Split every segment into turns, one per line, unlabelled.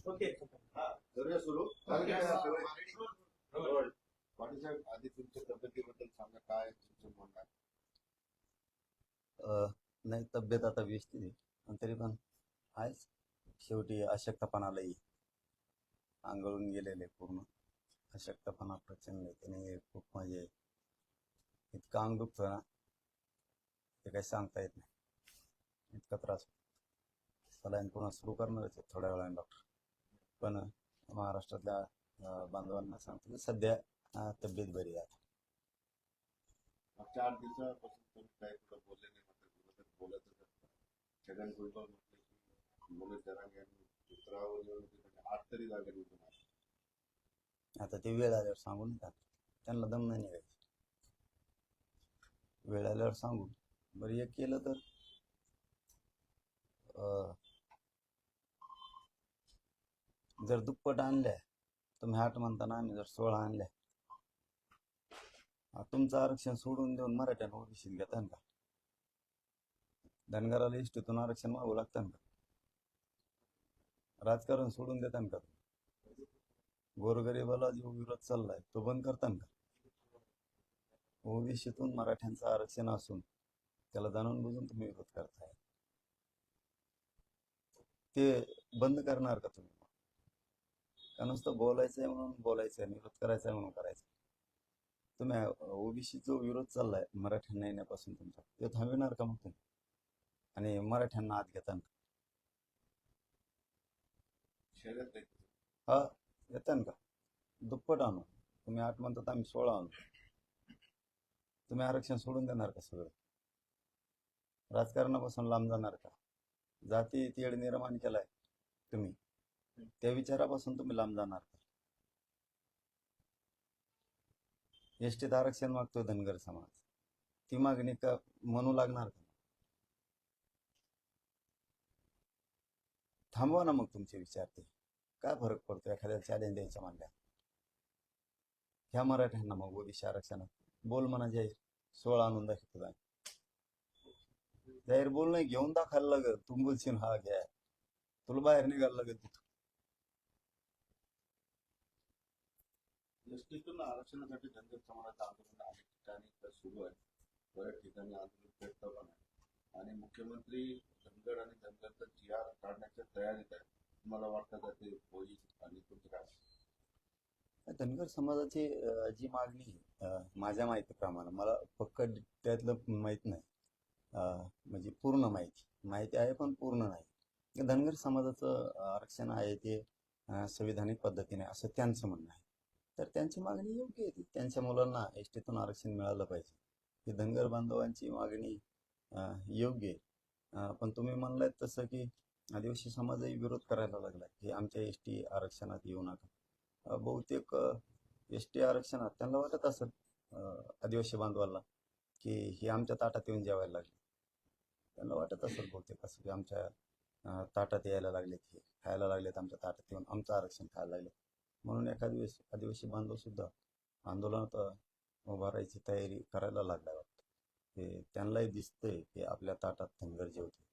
Okay करूया सुरू. पाटीलसाहेब, आधी तुमच्या तब्येतीबद्दल सांगा, काय तुमचं म्हणणं आहे?
नाही, तब्येत आता व्यवस्थित आहे, पण तरी पण आहेच. शेवटी अशक्तपणालाही आंघोळून गेलेले पूर्ण अशक्तपणा प्रचंड आहे. त्याने खूप म्हणजे इतकं अंग दुखतं ना, ते काही सांगता येत नाही, इतका त्रास. सलाईन पुन्हा सुरू करणारच आहे थोड्या वेळाने डॉक्टर. पण महाराष्ट्रातल्या बांधवांना सांगतो की सध्या तब्येत बरी आहे.
मागच्या 8 दिवसापासून तुम्ही काय कुठं बोलले नाही, म्हणतात बोलतच असतात. छगन भुजबळ म्हटले की मनोज जरांगे यांनी उतरावर निवडणुकीसाठी 8 तरी जागा निवडून आल्या.
आता ते वेळ आल्यावर सांगून येतात, त्यांना दम नाही निघायचं. वेळ आल्यावर सांगून बरं एक केलं तर जर दुप्पट आणल्या, तुम्ही 8 म्हणताना आम्ही जर 16 आणल्या, तुमचं आरक्षण सोडून देऊन मराठ्यांना ओबीसीत घेता का? धनगराला इष्टीतून आरक्षण मागू लागतं का? राजकारण सोडून देतात का? गोरगरिबाला जो विरोध चाललाय तो बंद करतात का? ओबीसीतून मराठ्यांचं आरक्षण असून त्याला जाणून बुजून तुम्ही विरोध करताय, ते बंद करणार का तुम्ही? का नुसतं बोलायचंय म्हणून बोलायचंय, विरोध करायचंय म्हणून करायचं? तुम्ही ओबीसी जो विरोध चाललाय मराठ्यांना येण्यापासून तुमचा, ते थांबविणार का मग तुम्ही? आणि मराठ्यांना आत घेताना हा येतात का? दुप्पट आणू. तुम्ही 8 म्हणतात, आम्ही 16 आणू. तुम्ही आरक्षण सोडून देणार का? सगळं राजकारणापासून लांब जाणार का? जाती तेढ निर्माण केलाय तुम्ही, त्या विचारापासून तुम्ही लांब जाणार का? एसटीत आरक्षण मागतोय धनगर समाज, ती मागणी का म्हणू लागणार का? थांबवा ना मग तुमचे विचार. ते काय फरक पडतो एखाद्या चॅलेंज द्यायचं म्हणल्या? ह्या मराठ्यांना मग ओबीसी आरक्षणात बोल म्हणा, जाहीर 16 आणून दाखवतो. जाहीर बोल नाही, घेऊन दाखवायला लागत. तू बोलशील हा घ्या, तुला बाहेर निघायला लागत तिथं.
एसटीतून आरक्षणासाठी धनगर समाजाचं आंदोलन अनेक ठिकाणी सुरू आहे, बऱ्याच ठिकाणी आंदोलन पेटतं पण आहे, आणि मुख्यमंत्री धनगर आणि धनगरचा GR काढण्याच्या तयारीत आहे. तुम्हाला वाटतं का ते होईल? आणि तुमचं काय?
धनगर समाजाची जी मागणी माझ्या माहितीप्रमाणे, मला पक्क त्यातलं माहीत नाही, म्हणजे पूर्ण माहिती आहे पण पूर्ण नाही. धनगर समाजाचं आरक्षण आहे ते संविधानिक पद्धतीने असं त्यांचं म्हणणं आहे. तर त्यांची मागणी योग्य आहे. त्यांच्या मुलांना एसटीतून आरक्षण मिळालं पाहिजे, ही धनगर बांधवांची मागणी योग्य आहे. पण तुम्ही म्हणलात तसं की आदिवासी समाजही विरोध करायला लागला की आमच्या एसटी आरक्षणात येऊ नका. बहुतेक एसटी आरक्षणात त्यांना वाटत असेल, आदिवासी बांधवाला, की हे आमच्या ताटात येऊन जेवायला लागले. त्यांना वाटत असेल बहुतेक असं की आमच्या ताटात यायला लागलेत, हे खायला लागलेत, आमच्या ताटात येऊन आमचं आरक्षण खायला लागले. म्हणून एखादी वेळेस आदिवासी बांधव सुद्धा आंदोलनात उभा राहायची तयारी करायला लागला वाटतं. ते त्यांनाही दिसतंय की आपल्या ताटात धनगर जेवते.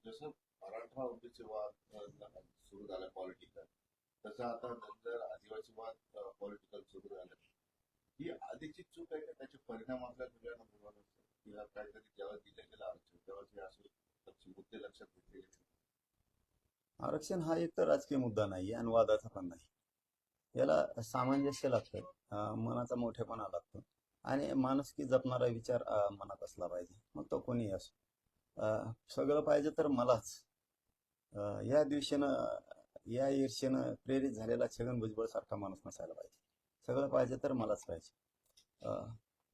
जसं मराठा ओबीसी वाद सुरू झाला पॉलिटिकल, तसं आता धनगर आदिवासी वाद पॉलिटिकल सुरू झालं. ही आधीची चूक आहे का त्याचे परिणाम आपल्या सगळ्यांना भोगावे लागतात? किंवा काहीतरी जेव्हा दिलं गेलं आरक्षण तेव्हा हे असे मुद्दे लक्षात घेतले गेले?
आरक्षण हा एक तर राजकीय मुद्दा नाही आणि वादाचा पण नाही. याला सामंजस्य लागतं, मनाचा मोठेपणा लागतो आणि माणुसकी जपणारा विचार मनात असला पाहिजे, मग तो कोणीही असो. सगळं पाहिजे तर मलाच, या दिवशीनं या ईर्षेनं प्रेरित झालेला छगन भुजबळ सारखा माणूस नसायला पाहिजे. सगळं पाहिजे तर मलाच पाहिजे.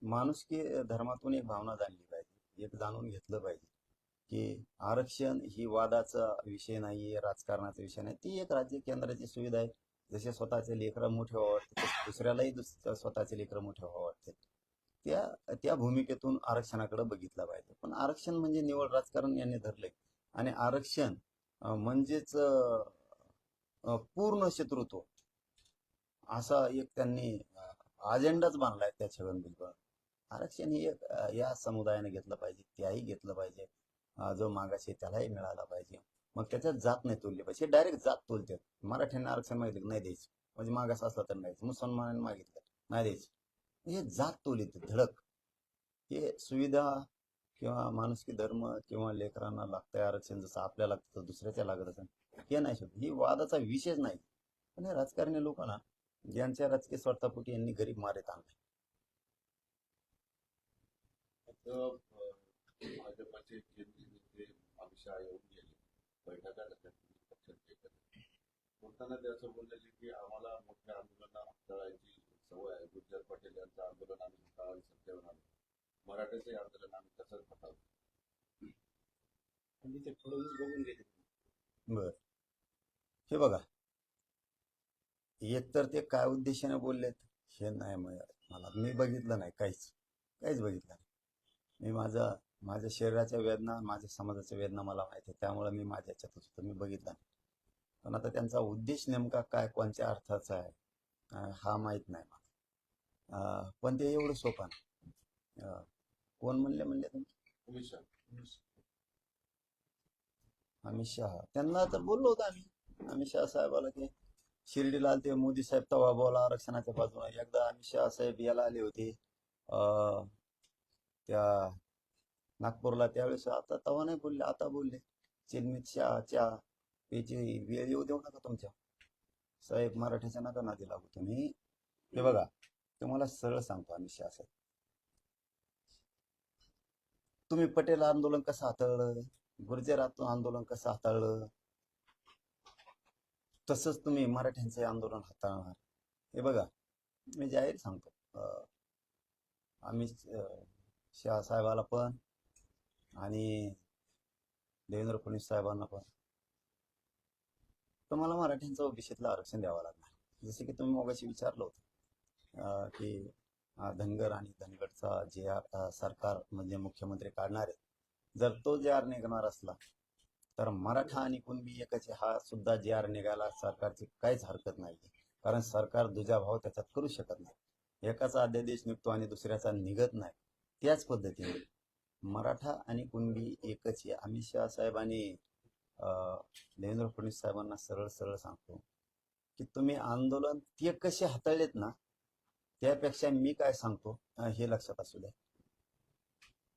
माणुसकी धर्मातून एक भावना जाणली पाहिजे, एक जाणून घेतलं पाहिजे की आरक्षण ही वादाचा विषय नाही, राजकारणाचा विषय नाही. ती एक राज्य केंद्राची सुविधा आहे. जसे स्वतःचे लेकरं मोठे व्हावं वाटते, तसे दुसऱ्यालाही स्वतःचे लेकरं मोठे व्हावं वाटते. त्या त्या भूमिकेतून आरक्षणाकडे बघितलं पाहिजे. पण आरक्षण म्हणजे निवड राजकारण यांनी धरलंय आणि आरक्षण म्हणजेच पूर्ण शत्रुत्व असा एक त्यांनी अजेंडाच बांधलाय त्या छगन भुजबळ. आरक्षण ही एक या समुदायाने घेतलं पाहिजे, त्याही घेतलं पाहिजे, जो मागाशी आहे त्यालाही मिळाला पाहिजे. मग त्याच्यात जात नाही तोलली पाहिजे. डायरेक्ट जात तोलतात. मराठ्यांना आरक्षण मागितलं नाही द्यायचं, म्हणजे मागास असला तर नाही द्यायचं. मुसलमानांनी मागितलं नाही द्यायचं. हे जात तोलीत धडक. हे सुविधा किंवा माणुसकी धर्म किंवा लेकरांना लागतंय आरक्षण जसं आपल्याला लागतं तसं दुसऱ्याच्या लागत असेल, हे नाही शोध. ही वादाचा विषयच नाही. पण हे राजकारणी लोकांना ज्यांच्या राजकीय स्वार्थापोटी यांनी गरीब मारेत आणले.
आता भाजपचे केंद्रीय नेते अमित शहा येऊन गेले, बैठका झाल्या पक्षाचे एकत्र. बोलताना ते असं बोललेले की आम्हाला मोठ्या आंदोलना हाताळायची सवय आहे. गुज्जर पटेल यांचं आंदोलन आम्ही हाताळायला सत्तेवर आलो, मराठ्याचे आंदोलन आम्ही तसंच हाताळतो.
म्हणजे ते फडणवीस बघून गेले.
बर, हे बघा, एकतर ते काय उद्देशाने बोललेत हे नाही मला, मी बघितलं नाही, काहीच बघितलं नाही. मी माझ्या शरीराच्या वेदना, माझ्या समाजाच्या वेदना मला माहिती आहे, त्यामुळे मी माझ्या याच्यातच होतो, मी बघितलं नाही. पण आता त्यांचा उद्देश नेमका काय, कोणत्या अर्थाचा आहे हा माहीत नाही मला. पण ते एवढं सोपं नाही. कोण म्हणले तुम्ही?
अमित शहा.
अमित शहा, त्यांना तर बोललो होतो आम्ही, अमित शहा साहेबाला, की शिर्डीला आले ते मोदी साहेब तवा बोला आरक्षणाच्या बाजूला. एकदा अमित शहा साहेब याला आले होते त्या नागपूरला, त्यावेळेस आता तवा नाही बोलले, आता बोलले. चिलमित चहा प्यायची वेळ येऊ देऊ नका तुमच्या साहेब, मराठीच्या नका नादी लागू तुम्ही. हे बघा, तुम्हाला सरळ सांगतो अमित शहा साहेब, तुम्ही पटेल आंदोलन कसं हाताळलं, गुर्जर आंदोलन कसं हाताळलं, तसंच तुम्ही मराठ्यांचे आंदोलन हाताळणार. हे बघा, मी जाहीर सांगतो, अमित शहा साहेबाला पण आणि देवेंद्र फडणवीस साहेबांना पण, तुम्हाला मराठ्यांचं ओबीसीतलं आरक्षण द्यावं लागणार. जसे की तुम्ही मगाशी विचारलं होतं की धनगर आणि धनगडचा जे सरकार म्हणजे मुख्यमंत्री काढणार आहे, जर तो जे आर निघणार असला तर मराठा आणि कुणबी एकाचे हा सुद्धा जे आर निघायला सरकारची काहीच हरकत नाही. कारण सरकार दुजाभाव त्याच्यात करू शकत नाही. एकाचा अध्यादेश निघतो आणि दुसऱ्याचा निघत नाही. त्याच पद्धतीने मराठा आणि कुणबी एकच आहे. अमित शहा साहेब आणि देवेंद्र फडणवीस साहेबांना सरळ सरळ सांगतो की तुम्ही आंदोलन ते कसे हाताळलेत ना, त्यापेक्षा मी काय सांगतो हे लक्षात असू द्या.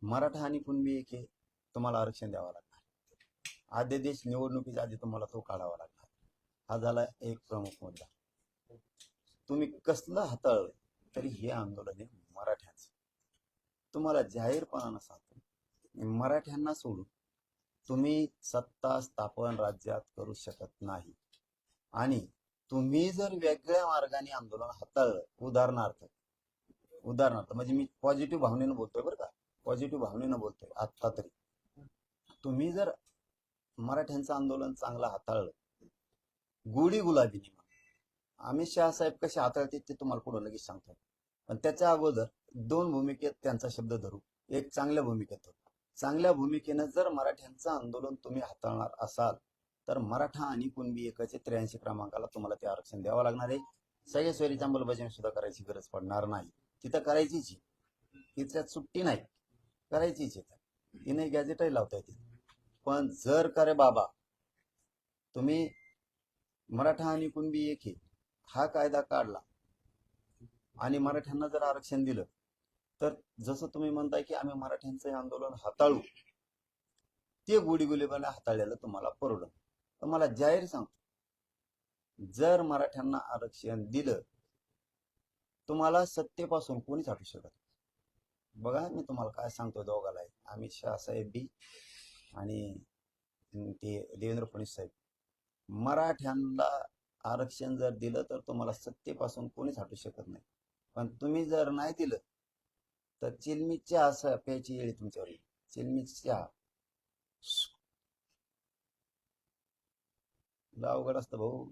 मराठा आणि कुणबी एक आहे, तुम्हाला आरक्षण द्यावं लागणार. अध्यादेश निवडणुकीच्या आधी तुम्हाला तो काढावा लागणार. हा झाला एक प्रमुख मुद्दा. तुम्ही कसलं हाताळलं तरी हे आंदोलन आहे मराठ्यांचं. तुम्हाला जाहीरपणानं सांगतो, मराठ्यांना सोडून तुम्ही सत्ता स्थापन राज्यात करू शकत नाही. आणि तुम्ही जर वेगळ्या मार्गाने आंदोलन हाताळलं, उदाहरणार्थ म्हणजे मी पॉझिटिव्ह भावनेनं बोलतोय बरं का, पॉझिटिव्ह भावनेनं बोलतोय. आत्ता तरी तुम्ही जर मराठ्यांचं आंदोलन चांगलं हाताळलं गोडी गुलाबीने, अमित शहा साहेब कसे हाताळते ते तुम्हाला पुढे लगेच सांगतो. पण त्याच्या अगोदर दोन भूमिकेत त्यांचा शब्द धरू. एक चांगल्या भूमिकेत धरू. चांगल्या भूमिकेनं जर मराठ्यांचं आंदोलन तुम्ही हाताळणार असाल तर मराठा आणि कुणबी एकाचे 83 क्रमांकाला तुम्हाला ते आरक्षण द्यावं लागणार आहे. सगळ्या सोयरीची अंमलबजावणी सुद्धा करायची गरज पडणार नाही. तिथं करायचीच, तिच्यात सुट्टी नाही, करायचीच आहे. तिने गॅजेटही लावता येते. पण जर का रे बाबा तुम्ही मराठा आणि कुणबी एक आहे हा कायदा काढला आणि मराठ्यांना जर आरक्षण दिलं तर जसं तुम्ही म्हणताय की आम्ही मराठ्यांचं हे आंदोलन हाताळू, ते गुडीगुलेपणे हाताळलेलं तुम्हाला परवडलं. तर मला जाहीर सांगतो, जर मराठ्यांना आरक्षण दिलं तुम्हाला सत्तेपासून कोणीच हटू शकत नाही. बघा मी तुम्हाला काय सांगतो दोघाला, अमित शहा साहेब बी आणि ते देवेंद्र फडणवीस साहेब, मराठ्यांना आरक्षण जर दिलं तर तुम्हाला सत्तेपासून कोणीच हटू शकत नाही. पण तुम्ही जर नाही दिलं तर चिलमीत चहा असं प्यायची येळी तुमच्यावर येईल. चिलमीत चहा लय अवघड असतं भाऊ.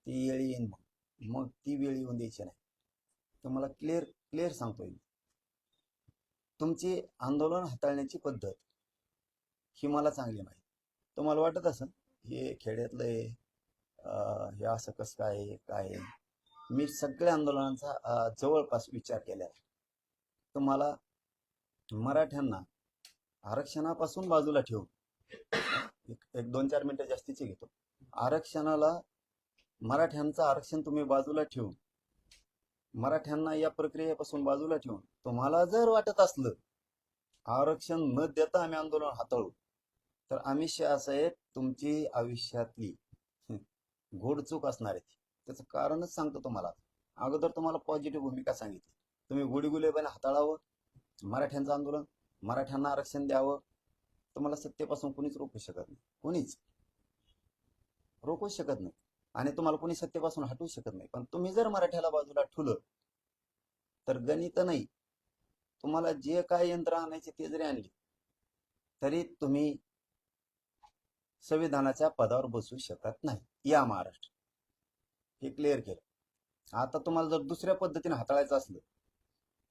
ती येळी येईन मग ती वेळ येऊन द्यायची नाही. तर मला क्लिअर क्लिअर सांगतो मी, तुमची आंदोलन हाताळण्याची पद्धत ही मला चांगली माहिती. तुम्हाला वाटत असं हे खेड्यातलं आहे, हे असं कसं काय आहे, काय आहे. मी सगळ्या आंदोलनांचा जवळपास विचार केला आहे. तुम्हाला मराठ्यांना आरक्षणापासून बाजूला ठेवून एक 2-4 मिनिटं जास्तीचे घेतो. आरक्षणाला मराठ्यांचं आरक्षण तुम्ही बाजूला ठेवून मराठ्यांना या प्रक्रियेपासून बाजूला ठेवून तुम्हाला जर वाटत असलं आरक्षण न देता आम्ही आंदोलन हाताळू, तर अमित शहा साहेब तुमची आयुष्यातली घोडचूक असणार आहे. त्याचं कारणच सांगतो तुम्हाला. अगोदर तुम्हाला पॉझिटिव्ह भूमिका सांगितली, तुम्ही गुडीगुलेपणे हाताळावं मराठ्यांचं आंदोलन, मराठ्यांना आरक्षण द्यावं. तुम्हाला सत्तेपासून कोणीच रोखू शकत नाही, कोणीच रोखू शकत नाही आणि तुम्हाला कोणी सत्तेपासून हटवू शकत नाही. पण तुम्ही जर मराठ्याला बाजूला ठेवलं तर गणित नाही, तुम्हाला जे काय यंत्र आणायचे ते जरी आणली तरी तुम्ही संविधानाच्या पदावर बसू शकत नाही या महाराष्ट्र. हे क्लिअर केलं. आता तुम्हाला जर दुसऱ्या पद्धतीने हाताळायचं असलं,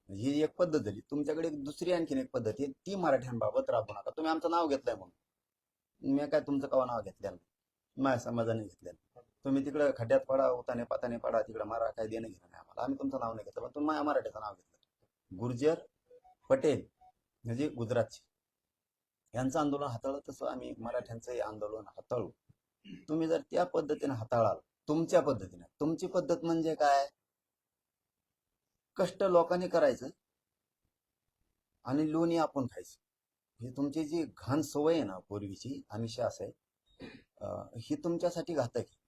ही एक पद्धत झाली, तुमच्याकडे एक दुसरी आणखीन एक पद्धत आहे, ती मराठ्यांबाबत राबवू नका. तुम्ही आमचं नाव घेतलंय म्हणून मी काय तुमचं कवा नाव घेतलेलं नाही, माझ्या समाजाने घेतलेलं. तुम्ही तिकडे खड्ड्यात पडा, उताने पाताने पडा, तिकडे मारा, काय देणं घेणं नाही आम्हाला. आम्ही तुमचं नाव नाही घेतलं, पण तुम्ही माझ्या मराठ्याचं नाव घेतलं. गुर्जर पटेल म्हणजे गुजरातचे यांचं आंदोलन हाताळलं, तसं आम्ही मराठ्यांचं आंदोलन हाताळू. तुम्ही जर त्या पद्धतीने हाताळाल, तुमच्या पद्धतीने, तुमची पद्धत म्हणजे काय, कष्ट लोकांनी करायचं आणि लोणी आपण खायचं. ही तुमची जी घाण सवय आहे ना पूर्वीची, अमित शहा साहेब, ही तुमच्यासाठी घातक आहे.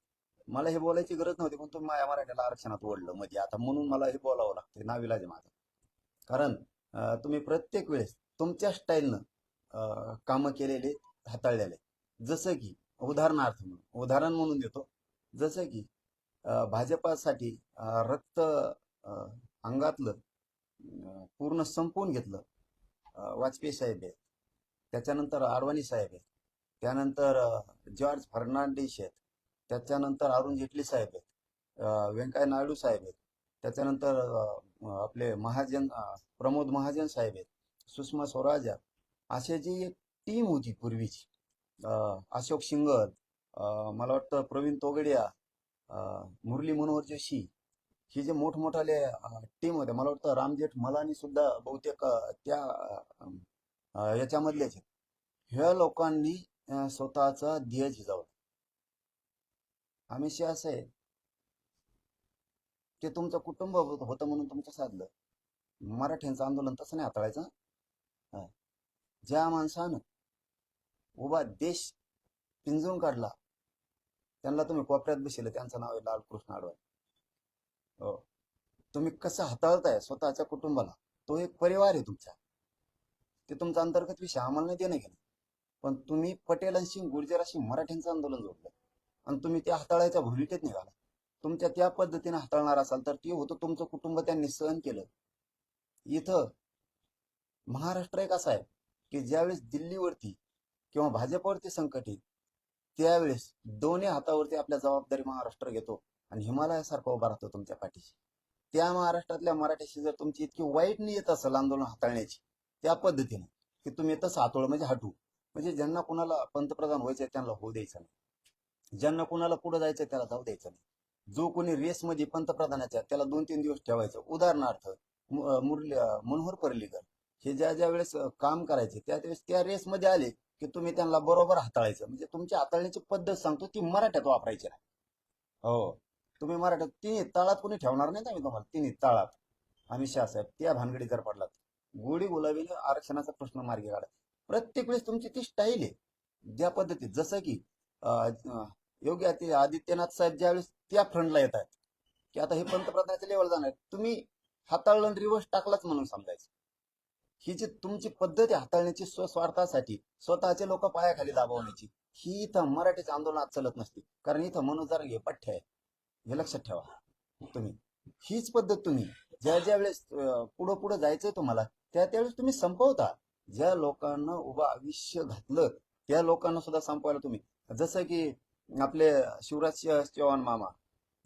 मला हे बोलायची गरज नव्हती, पण तुम्ही माझ्या मराठ्याला आरक्षणात ओढलं मध्ये आता, म्हणून मला हे बोलावं लागतं, नाविलाज आहे माझं. कारण तुम्ही प्रत्येक वेळेस तुमच्या स्टाईलनं कामं केलेले हाताळलेले. जसं की उदाहरण म्हणून देतो, जसं की भाजपासाठी रक्त अंगातलं पूर्ण संपवून घेतलं वाजपेयी साहेब आहेत, त्याच्यानंतर आडवाणी साहेब आहेत, त्यानंतर जॉर्ज फर्नांडिस आहेत, त्याच्यानंतर अरुण जेटली साहेब आहेत, व्यंकय्या नायडू साहेब आहेत, त्याच्यानंतर आपले महाजन प्रमोद महाजन साहेब आहेत, सुषमा स्वराज, अशी जी एक टीम होती पूर्वीची, अशोक सिंगल, मला वाटतं प्रवीण तोगडिया, मुरली मनोहर जोशी, हे जे मोठमोठाले टीम होते, मला वाटतं रामजेठ मलानी सुद्धा बहुतेक त्या याच्यामधलेच आहेत. ह्या लोकांनी स्वतःचा ध्येय झिजावला. अमित शहा साहेब ते तुमचं कुटुंब होतं म्हणून तुमचं साधलं. मराठ्यांचं आंदोलन तसं नाही हाताळायचं. ज्या माणसानं उभा देश पिंजून काढला त्यांना तुम्ही कोपऱ्यात बसले, त्यांचं नाव आहे लालकृष्ण अडवाणी. हो, तुम्ही कसं हाताळताय स्वतःच्या कुटुंबाला, तो एक परिवार आहे तुमचा. ते तुमचा अंतर्गत विषय, आम्हाला नाही देणं घेणं. पण तुम्ही पटेलांशी गुर्जराशी मराठ्यांचं आंदोलन जोडलं आणि तुम्ही त्या हाताळायच्या भूमिकेत निघाला. तुमच्या त्या पद्धतीने हाताळणार असाल तर ते होतं तुमचं कुटुंब, त्यांनी सहन केलं. इथं महाराष्ट्र एक असा आहे की ज्यावेळेस दिल्लीवरती किंवा भाजपवरती संकट येईल त्यावेळेस दोन्ही हातावरती आपल्या जबाबदारी महाराष्ट्र घेतो आणि हिमालयासारखं उभा राहतो तुमच्या पाठीशी. त्या महाराष्ट्रातल्या मराठ्याशी जर तुमची इतकी वाईट नियत असेल आंदोलन हाताळण्याची त्या पद्धतीने की तुम्ही तसं हातोळ म्हणजे हटू, म्हणजे ज्यांना कुणाला पंतप्रधान व्हायचंय त्यांना होऊ द्यायचं नाही, ज्यांना कुणाला पुढे जायचंय त्याला जाऊ द्यायचं नाही. जो कोणी रेसमध्ये पंतप्रधानाच्या त्याला 2-3 दिवस ठेवायचं. उदाहरणार्थ मनोहर पर्रीकर हे ज्या ज्या वेळेस काम करायचे त्या वेळेस त्या रेसमध्ये आले की तुम्ही त्यांना बरोबर हाताळायचं. म्हणजे तुमची हाताळण्याची पद्धत सांगतो ती मराठ्यात वापरायची नाही. हो, तुम्ही मराठ्यात तिन्ही ताळात कोणी ठेवणार नाही ना मी तुम्हाला, तिन्ही ताळात. अमित शहा साहेब त्या भानगडी जर पडलात, गोडी गुलाबीने आरक्षणाचा प्रश्न मार्गी काढा. प्रत्येक वेळेस तुमची ती स्टाईल आहे. ज्या पद्धतीत जसं की योगी आदित्यनाथ साहेब ज्यावेळेस त्या फ्रंटला येत आहेत की आता हे पंतप्रधानाच्या लेवल जाणार आहेत, तुम्ही हाताळलं रिव्हर्स टाकलाच म्हणून समजायचं. ही जी तुमची पद्धत आहे हाताळण्याची स्वस्वार्थासाठी, स्वतःचे लोक पायाखाली दाबवण्याची, ही इथं मराठीच्या आंदोलनात चालत नसते. कारण इथं मनोजर हे पठ्य आहे, हे लक्षात ठेवा तुम्ही. हीच पद्धत तुम्ही ज्या ज्या वेळेस पुढं पुढं जायचंय तुम्हाला त्या त्यावेळेस तुम्ही संपवता. ज्या लोकांना उभं आयुष्य घातलं त्या लोकांना सुद्धा संपवायला तुम्ही, जसं की आपले शिवराज चव्हाण मामा,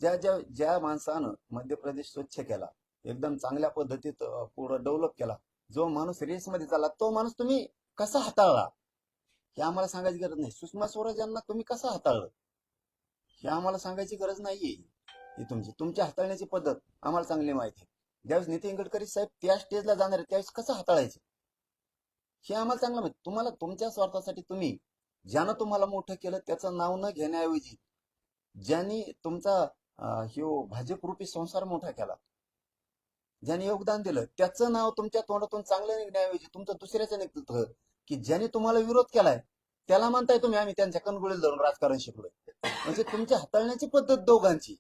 ज्या माणसानं मध्य प्रदेश स्वच्छ केला, एकदम चांगल्या पद्धतीत पुढं डेव्हलप केला, जो माणूस रेसमध्ये चालला तो माणूस तुम्ही कसा हाताळला हे आम्हाला सांगायची गरज नाही. सुषमा स्वराज यांना तुम्ही कसं हाताळलं हे आम्हाला सांगायची गरज नाहीये. ही तुमची हाताळण्याची पद्धत आम्हाला चांगली माहिती आहे. ज्यावेळेस नितीन गडकरी साहेब त्या स्टेजला जाणार आहे त्यावेळेस कसं हाताळायचं हे आम्हाला चांगलं माहिती. तुम्हाला तुमच्या स्वार्थासाठी तुम्ही ज्यानं तुम्हाला मोठं केलं त्याचं नाव न घेण्याऐवजी ज्यांनी तुमचा ह्यो भाजपरूपी संसार मोठा केला, ज्यांनी योगदान दिलं त्याचं नाव तुमच्या तोंडातून चांगलं निघण्याऐवजी तुमचं दुसऱ्याचं निघतं की ज्यांनी तुम्हाला विरोध केलाय त्याला म्हणताय तुम्ही आम्ही त्यांच्या कणगुळीला धरून राजकारण शिकलोय. म्हणजे तुमची हाताळण्याची पद्धत दोघांची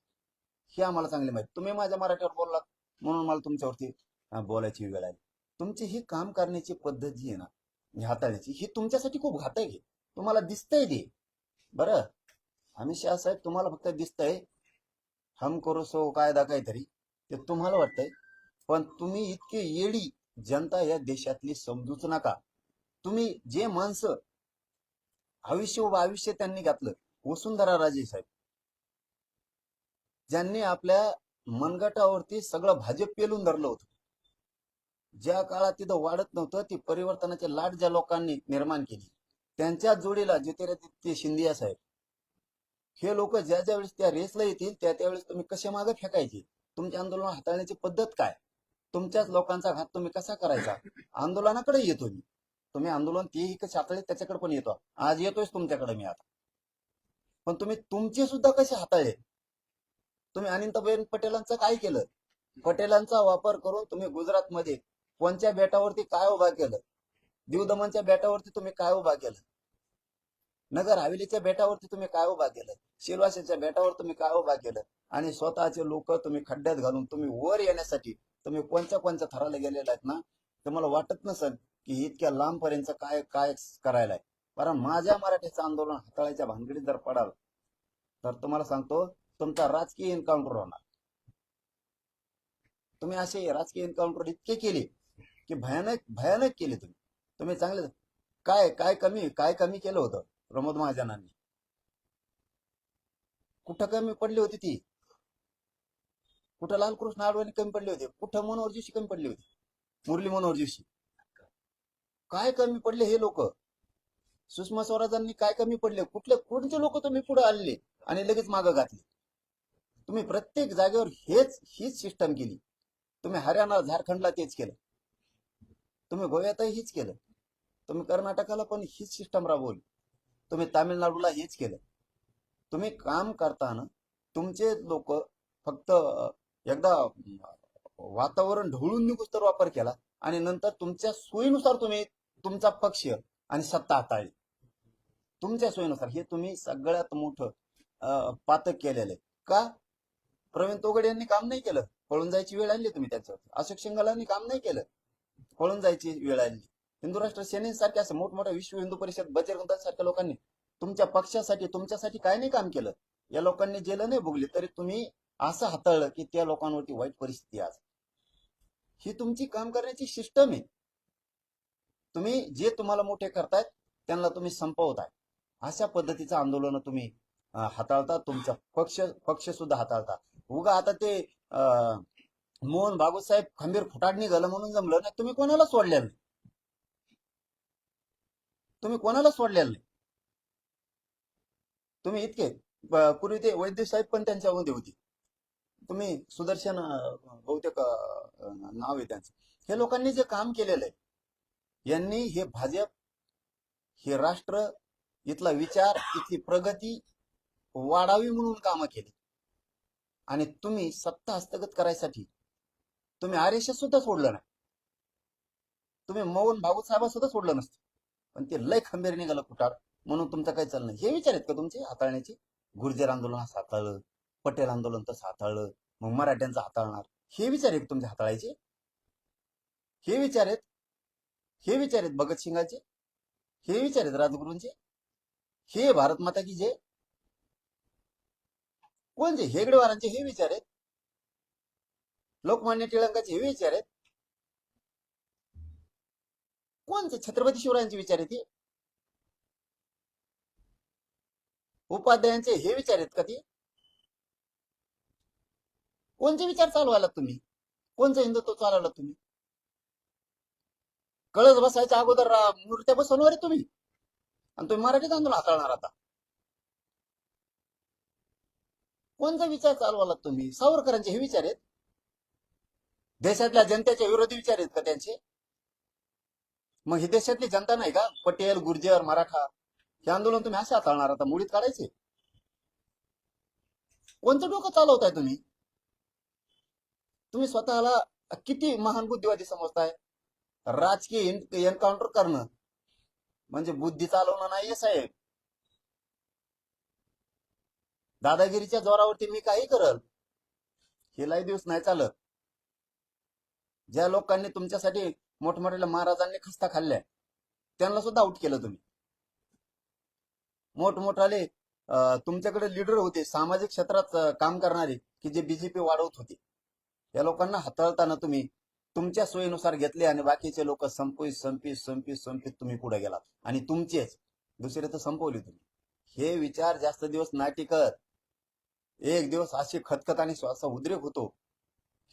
हे आम्हाला चांगली माहिती. तुम्ही माझ्या मराठीवर बोललात म्हणून मला तुमच्यावरती बोलायची वेळ आली. तुमची ही काम करण्याची पद्धत जी आहे ना, ही हाताळण्याची, ही तुमच्यासाठी खूप घातक आहे. तुम्हाला दिसतंय ते बरं. अमित शहा साहेब तुम्हाला फक्त दिसतंय हम करो सो कायदा काहीतरी, ते तुम्हाला वाटतंय. पण तुम्ही इतके येडी जनता या देशातली समजूच नका. तुम्ही जे माणसं आयुष्य त्यांनी घातलं, वसुंधरा राजे साहेब ज्यांनी आपल्या मनगटावरती सगळं भाजप पेलून धरलं होतं, ज्या काळात तिथं वाढत नव्हतं ती परिवर्तनाची लाट ज्या लोकांनी निर्माण केली, त्यांच्या जोडीला ज्योतिरादित्य शिंदे साहेब, हे लोक ज्या ज्या वेळेस त्या रेसला येतील त्या त्यावेळेस तुम्ही कसे मागे फेकायचे, तुमच्या आंदोलन हाताळण्याची पद्धत काय, तुमच्याच लोकांचा घात तुम्ही कसा करायचा, आंदोलनाकडे येतो मी. तुम्ही आंदोलन तेही कसे हाताळले त्याच्याकडे पण येतो. आज येतोय तुमच्याकडे मी आता. पण तुम्ही तुमचे सुद्धा कसे हाताळले. तुम्ही अनंतबेन पटेलांचं काय केलं, पटेलांचा वापर करून तुम्ही गुजरातमध्ये कोणत्या बेटावरती काय उभा केलं, दीव बेटावरती तुम्ही काय उभा केलं, नगर हवेलीच्या बेटावरती तुम्ही काय उभा केलं, सिलवाशाच्या बेटावर तुम्ही काय उभा केलं, आणि स्वतःचे लोक तुम्ही खड्ड्यात घालून तुम्ही वर येण्यासाठी तुम्ही कोणत्या थराला गेलेला आहेत ना. तुम्हाला वाटत नसेल की इतक्या लांबपर्यंत काय काय करायला आहे. कारण माझ्या मराठीचं आंदोलन हाताळायच्या भानगडीत जर पडाल तर तुम्हाला सांगतो तुमचा राजकीय एन्काउंटर होणार. तुम्ही असे राजकीय एन्काउंटर इतके केले की भयानक भयानक केले. तुम्ही चांगले काय काय कमी केलं होतं प्रमोद महाजनांनी, कुठं कमी पडली होती ती, कुठं लालकृष्ण अडवाणी कमी पडले होते, कुठं मनोहर जोशी कमी पडली होती, मुरली मनोहर जोशी काय कमी पडले हे लोक, सुषमा स्वराजांनी काय कमी पडले, कोणते लोक तुम्ही पुढे आले आणि लगेच मागं घातले. तुम्ही प्रत्येक जागेवर हीच सिस्टम केली. तुम्ही हरियाणा झारखंडला तेच केलं, तुम्ही गोव्यातही हीच केलं, तुम्ही कर्नाटकाला पण हीच सिस्टम राबवली, तुम्ही तामिळनाडूला हेच केलं. तुम्ही काम करताना तुमचे लोक फक्त एकदा वातावरण ढवळून निघूस तर वापर केला आणि नंतर तुमच्या सोयीनुसार तुम्ही तुमचा पक्ष आणि सत्ता हाताळली तुमच्या सोयीनुसार. हे तुम्ही सगळ्यात मोठं पातक केलेलं आहे. का प्रवीण तोगडे यांनी काम नाही केलं, पळून जायची वेळ आणली तुम्ही त्याच्यावर. अशोक सिंगालांनी काम नाही केलं, पळून जायची वेळ आणली. हिंदू राष्ट्र सेनेसारख्या असं मोठमोठ्या विश्व हिंदू परिषद बजरंग दल सारख्या लोकांनी तुमच्या पक्षासाठी तुमच्यासाठी काय नाही काम केलं. या लोकांनी जेलं नाही भोगली तरी तुम्ही असं हाताळलं की त्या लोकांवरती वाईट परिस्थिती आज. ही तुमची काम करण्याची सिस्टम आहे. तुम्ही जे तुम्हाला मोठे करतायत त्यांना तुम्ही संपवताय. अशा पद्धतीचं आंदोलन तुम्ही हाताळता, तुमचा पक्ष सुद्धा हाताळता. उगा आता ते मोहन भागवत साहेब खंबीर फुटाडणी झालं म्हणून जमलं नाही. तुम्ही कोणाला सोडलेलं नाही, तुम्ही कोणाला सोडलेलं नाही. तुम्ही इतके पूर्वी ते वैद्य साहेब पण त्यांच्यामध्ये होती. तुम्ही सुदर्शन बहुतेक नाव आहे त्यांचं. हे लोकांनी जे काम केलेलं आहे यांनी हे भाजप, हे राष्ट्र, इथला विचार, इथली प्रगती वाढावी म्हणून कामं केली. आणि तुम्ही सत्ता हस्तगत करायसाठी तुम्ही RSS सुद्धा सोडलं नाही. तुम्ही मोहन भागवत साहेब सुद्धा सोडलं नसतं. पण ते लय खंबीर निघालं कुठार म्हणून तुमचं काही चाललं नाही. हे विचार आहेत का तुमचे हाताळण्याचे? गुर्जर आंदोलन असं हाताळलं, पटेल आंदोलन तसं हाताळलं, मग मराठ्यांचं हाताळणार, हे विचार आहेत तुमचे हाताळायचे? हे विचार आहेत? हे विचार आहेत भगतसिंगाचे? हे विचार आहेत राजगुरूंचे? हे भारत माता की जय? कोणचे? हेगडेवारांचे हे विचार आहेत? लोकमान्य टिळकांचे हे विचार आहेत? कोणते? छत्रपती शिवरायांचे विचार आहेत? उपाध्यायांचे हे विचार आहेत का ते? कोणते विचार चालवायला तुम्ही? कोणचं हिंदुत्व चालवलं तुम्ही? कळस बसायच्या अगोदर मूर्त्या बसवणार आहे तुम्ही, आणि तुम्ही मराठीत आंदोलन हाताळणार आता. कोणता विचार चालवाला तुम्ही? सावरकरांचे हे विचार आहेत? देशातल्या जनतेच्या विरोधी विचार आहेत का त्यांचे? मग ही देशातली जनता नाही का? पटेल, गुर्जर, मराठा हे आंदोलन तुम्ही असे हाताळणार आता, मुळीत काढायचे? कोणतं डोकं चालवताय तुम्ही? तुम्ही स्वतःला किती महान बुद्धिवादी समजताय? राजकीय एन्काउंटर करणं म्हणजे बुद्धी चालवणं नाहीये साहेब. दादागिरीच्या जोरावरती मी काही करल हे लय दिवस नाही चालत. ज्या लोकांनी तुमच्यासाठी मोठमोठ्या महाराजांनी खस्ता खाल्ल्या त्यांना सुद्धा आउट केलं तुम्ही. मोठमोठाले तुमच्याकडे लीडर होते सामाजिक क्षेत्रात काम करणारे की जे बीजेपी वाढवत होते, या लोकांना हाताळताना तुम्ही तुमच्या सोयीनुसार घेतले आणि बाकीचे लोक संपीत तुम्ही पुढे गेलात. आणि तुमचेच दुसरे तर संपवले तुम्ही. हे विचार जास्त दिवस नाही टिकत. एक दिवस अशी खतखत आणि श्वासा उद्रेक होतो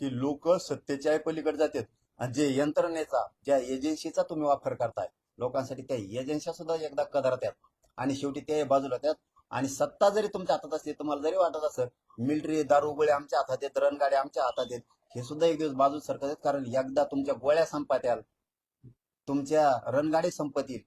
की लोक सत्तेच्या पलीकडे जातात. आणि जे यंत्रणेचा, ज्या एजन्सीचा तुम्ही वापर करताय लोकांसाठी, त्या एजन्सी सुद्धा एकदा कदरतात आणि शेवटी त्या बाजूला त्यात. आणि सत्ता जरी तुमच्या हातात असली, तुम्हाला जरी वाटत असं मिलिटरी दारूगोळे आमच्या हातात आहेत, रणगाड्या आमच्या हातात आहेत, हे सुद्धा एक दिवस बाजू सरकतात. कारण एकदा तुमच्या गोळ्या संपत्याल, तुमच्या रणगाडे संपतील,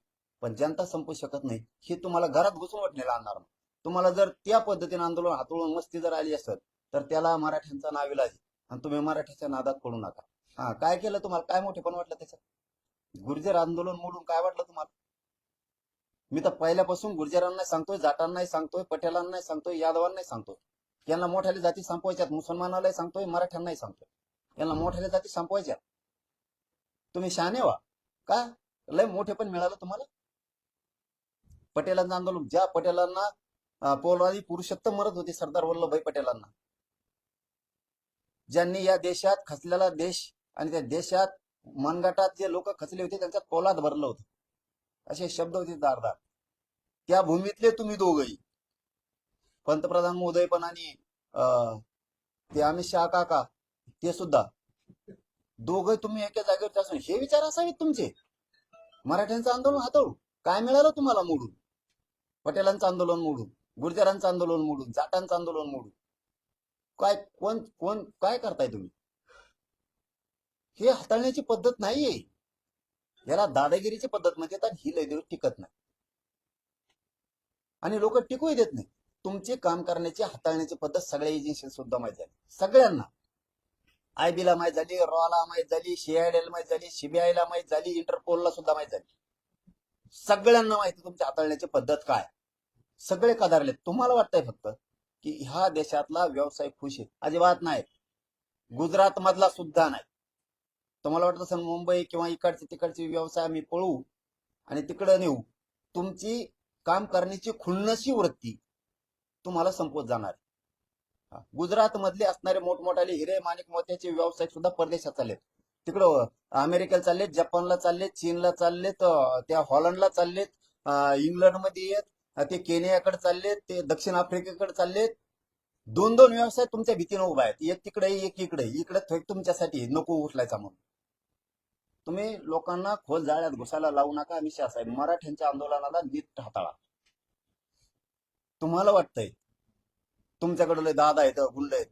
पण जनता संपू शकत नाही. हे तुम्हाला घरात घुसून वाटलेलं आणणार. तुम्हाला जर त्या पद्धतीने आंदोलन हातळून मस्ती जर आली असत तर त्याला मराठ्यांचा नाविलाज, आणि तुम्ही मराठ्याच्या नादात पडू नका. हा, काय केलं तुम्हाला? काय मोठे पण वाटलं त्याच्यात? गुर्जर आंदोलन मोडून काय वाटलं तुम्हाला? मी तर पहिल्यापासून गुर्जरांना सांगतोय, जाटांनाही सांगतोय, पटेलांनाही सांगतोय, यादवांनाही सांगतोय, यांना मोठ्याल्या जाती संपवायच्यात. मुसलमानालाही सांगतोय, मराठ्यांनाही सांगतोय, यांना मोठ्याल्या जाती संपवायच्या. तुम्ही शहाणे व्हा. का लय मोठे पण मिळालं तुम्हाला? पटेलांचं आंदोलन, ज्या पटेलांना पोलवादी पुरुषोत्तम मरत होते, सरदार वल्लभभाई पटेलांना, ज्यांनी या देशात खचलेला देश आणि त्या देशात मनगटात जे लोक खचले होते त्यांच्यात पोलाद भरलं होतं, असे शब्द होते दारदार. त्या भूमीतले तुम्ही दोघही, पंतप्रधान मोदय पण आणि ते अमित शहा काका, ते सुद्धा दोघं तुम्ही एका जागेवर असून हे विचार असावेत तुमचे. मराठ्यांचं आंदोलन हाताळू काय मिळालं तुम्हाला मोडून? पटेलांचं आंदोलन मोडून, गुर्जरांचं आंदोलन मोडून, जाटांचं आंदोलन मोडून काय कोण कोण काय करताय तुम्ही? हे हाताळण्याची पद्धत नाहीये. याला दादागिरीची पद्धत म्हणतात आणि ही लय दिवस टिकत नाही आणि लोक टिकूही देत नाही. तुमचे काम करण्याची, हाताळण्याची पद्धत सगळ्या एजन्सी सुद्धा माहीत झाली सगळ्यांना. IB ला माहीत झाली, रॉला माहीत झाली, CID माहीत झाली, CBI ला माहीत झाली, इंटरपोलला सुद्धा माहीत झाली. सगळ्यांना माहिती तुमच्या हाताळण्याची पद्धत काय. सगळे कदारलेत. तुम्हाला वाटतंय फक्त की ह्या देशातला व्यवसाय खुश आहे. अजिबात नाही. गुजरात मधला सुद्धा नाही. तुम्हाला वाटत असेल मुंबई किंवा इकडचे तिकडचे व्यवसाय आम्ही पळवू आणि तिकडे नेऊ. तुमची काम करण्याची खुन्नसी वृत्ती तुम्हाला संपवत जाणार. गुजरात मधले असणारे मोठमोठाले हिरे माणिक मोत्याचे व्यवसाय सुद्धा परदेशात चाललेत. तिकडं अमेरिकेला चाललेत, जपानला चाललेत, चीनला चाललेत, त्या हॉलंडला चाललेत, इंग्लंडमध्ये येत, ते केनियाकडे चाललेत, ते दक्षिण आफ्रिकेकडे चाललेत. दोन दोन व्यवसाय तुमच्या भीतीनं उभा आहेत. एक तिकडे एक इकडे. इकडे तुमच्यासाठी नको उचलायचा म्हणून. तुम्ही लोकांना खोल जाळ्यात घुसायला लावू नका. आम्ही साहेब मराठ्यांच्या आंदोलनाला नीट हाताळा. तुम्हाला वाटतंय तुमच्याकडे दादा आहेत, गुंड आहेत,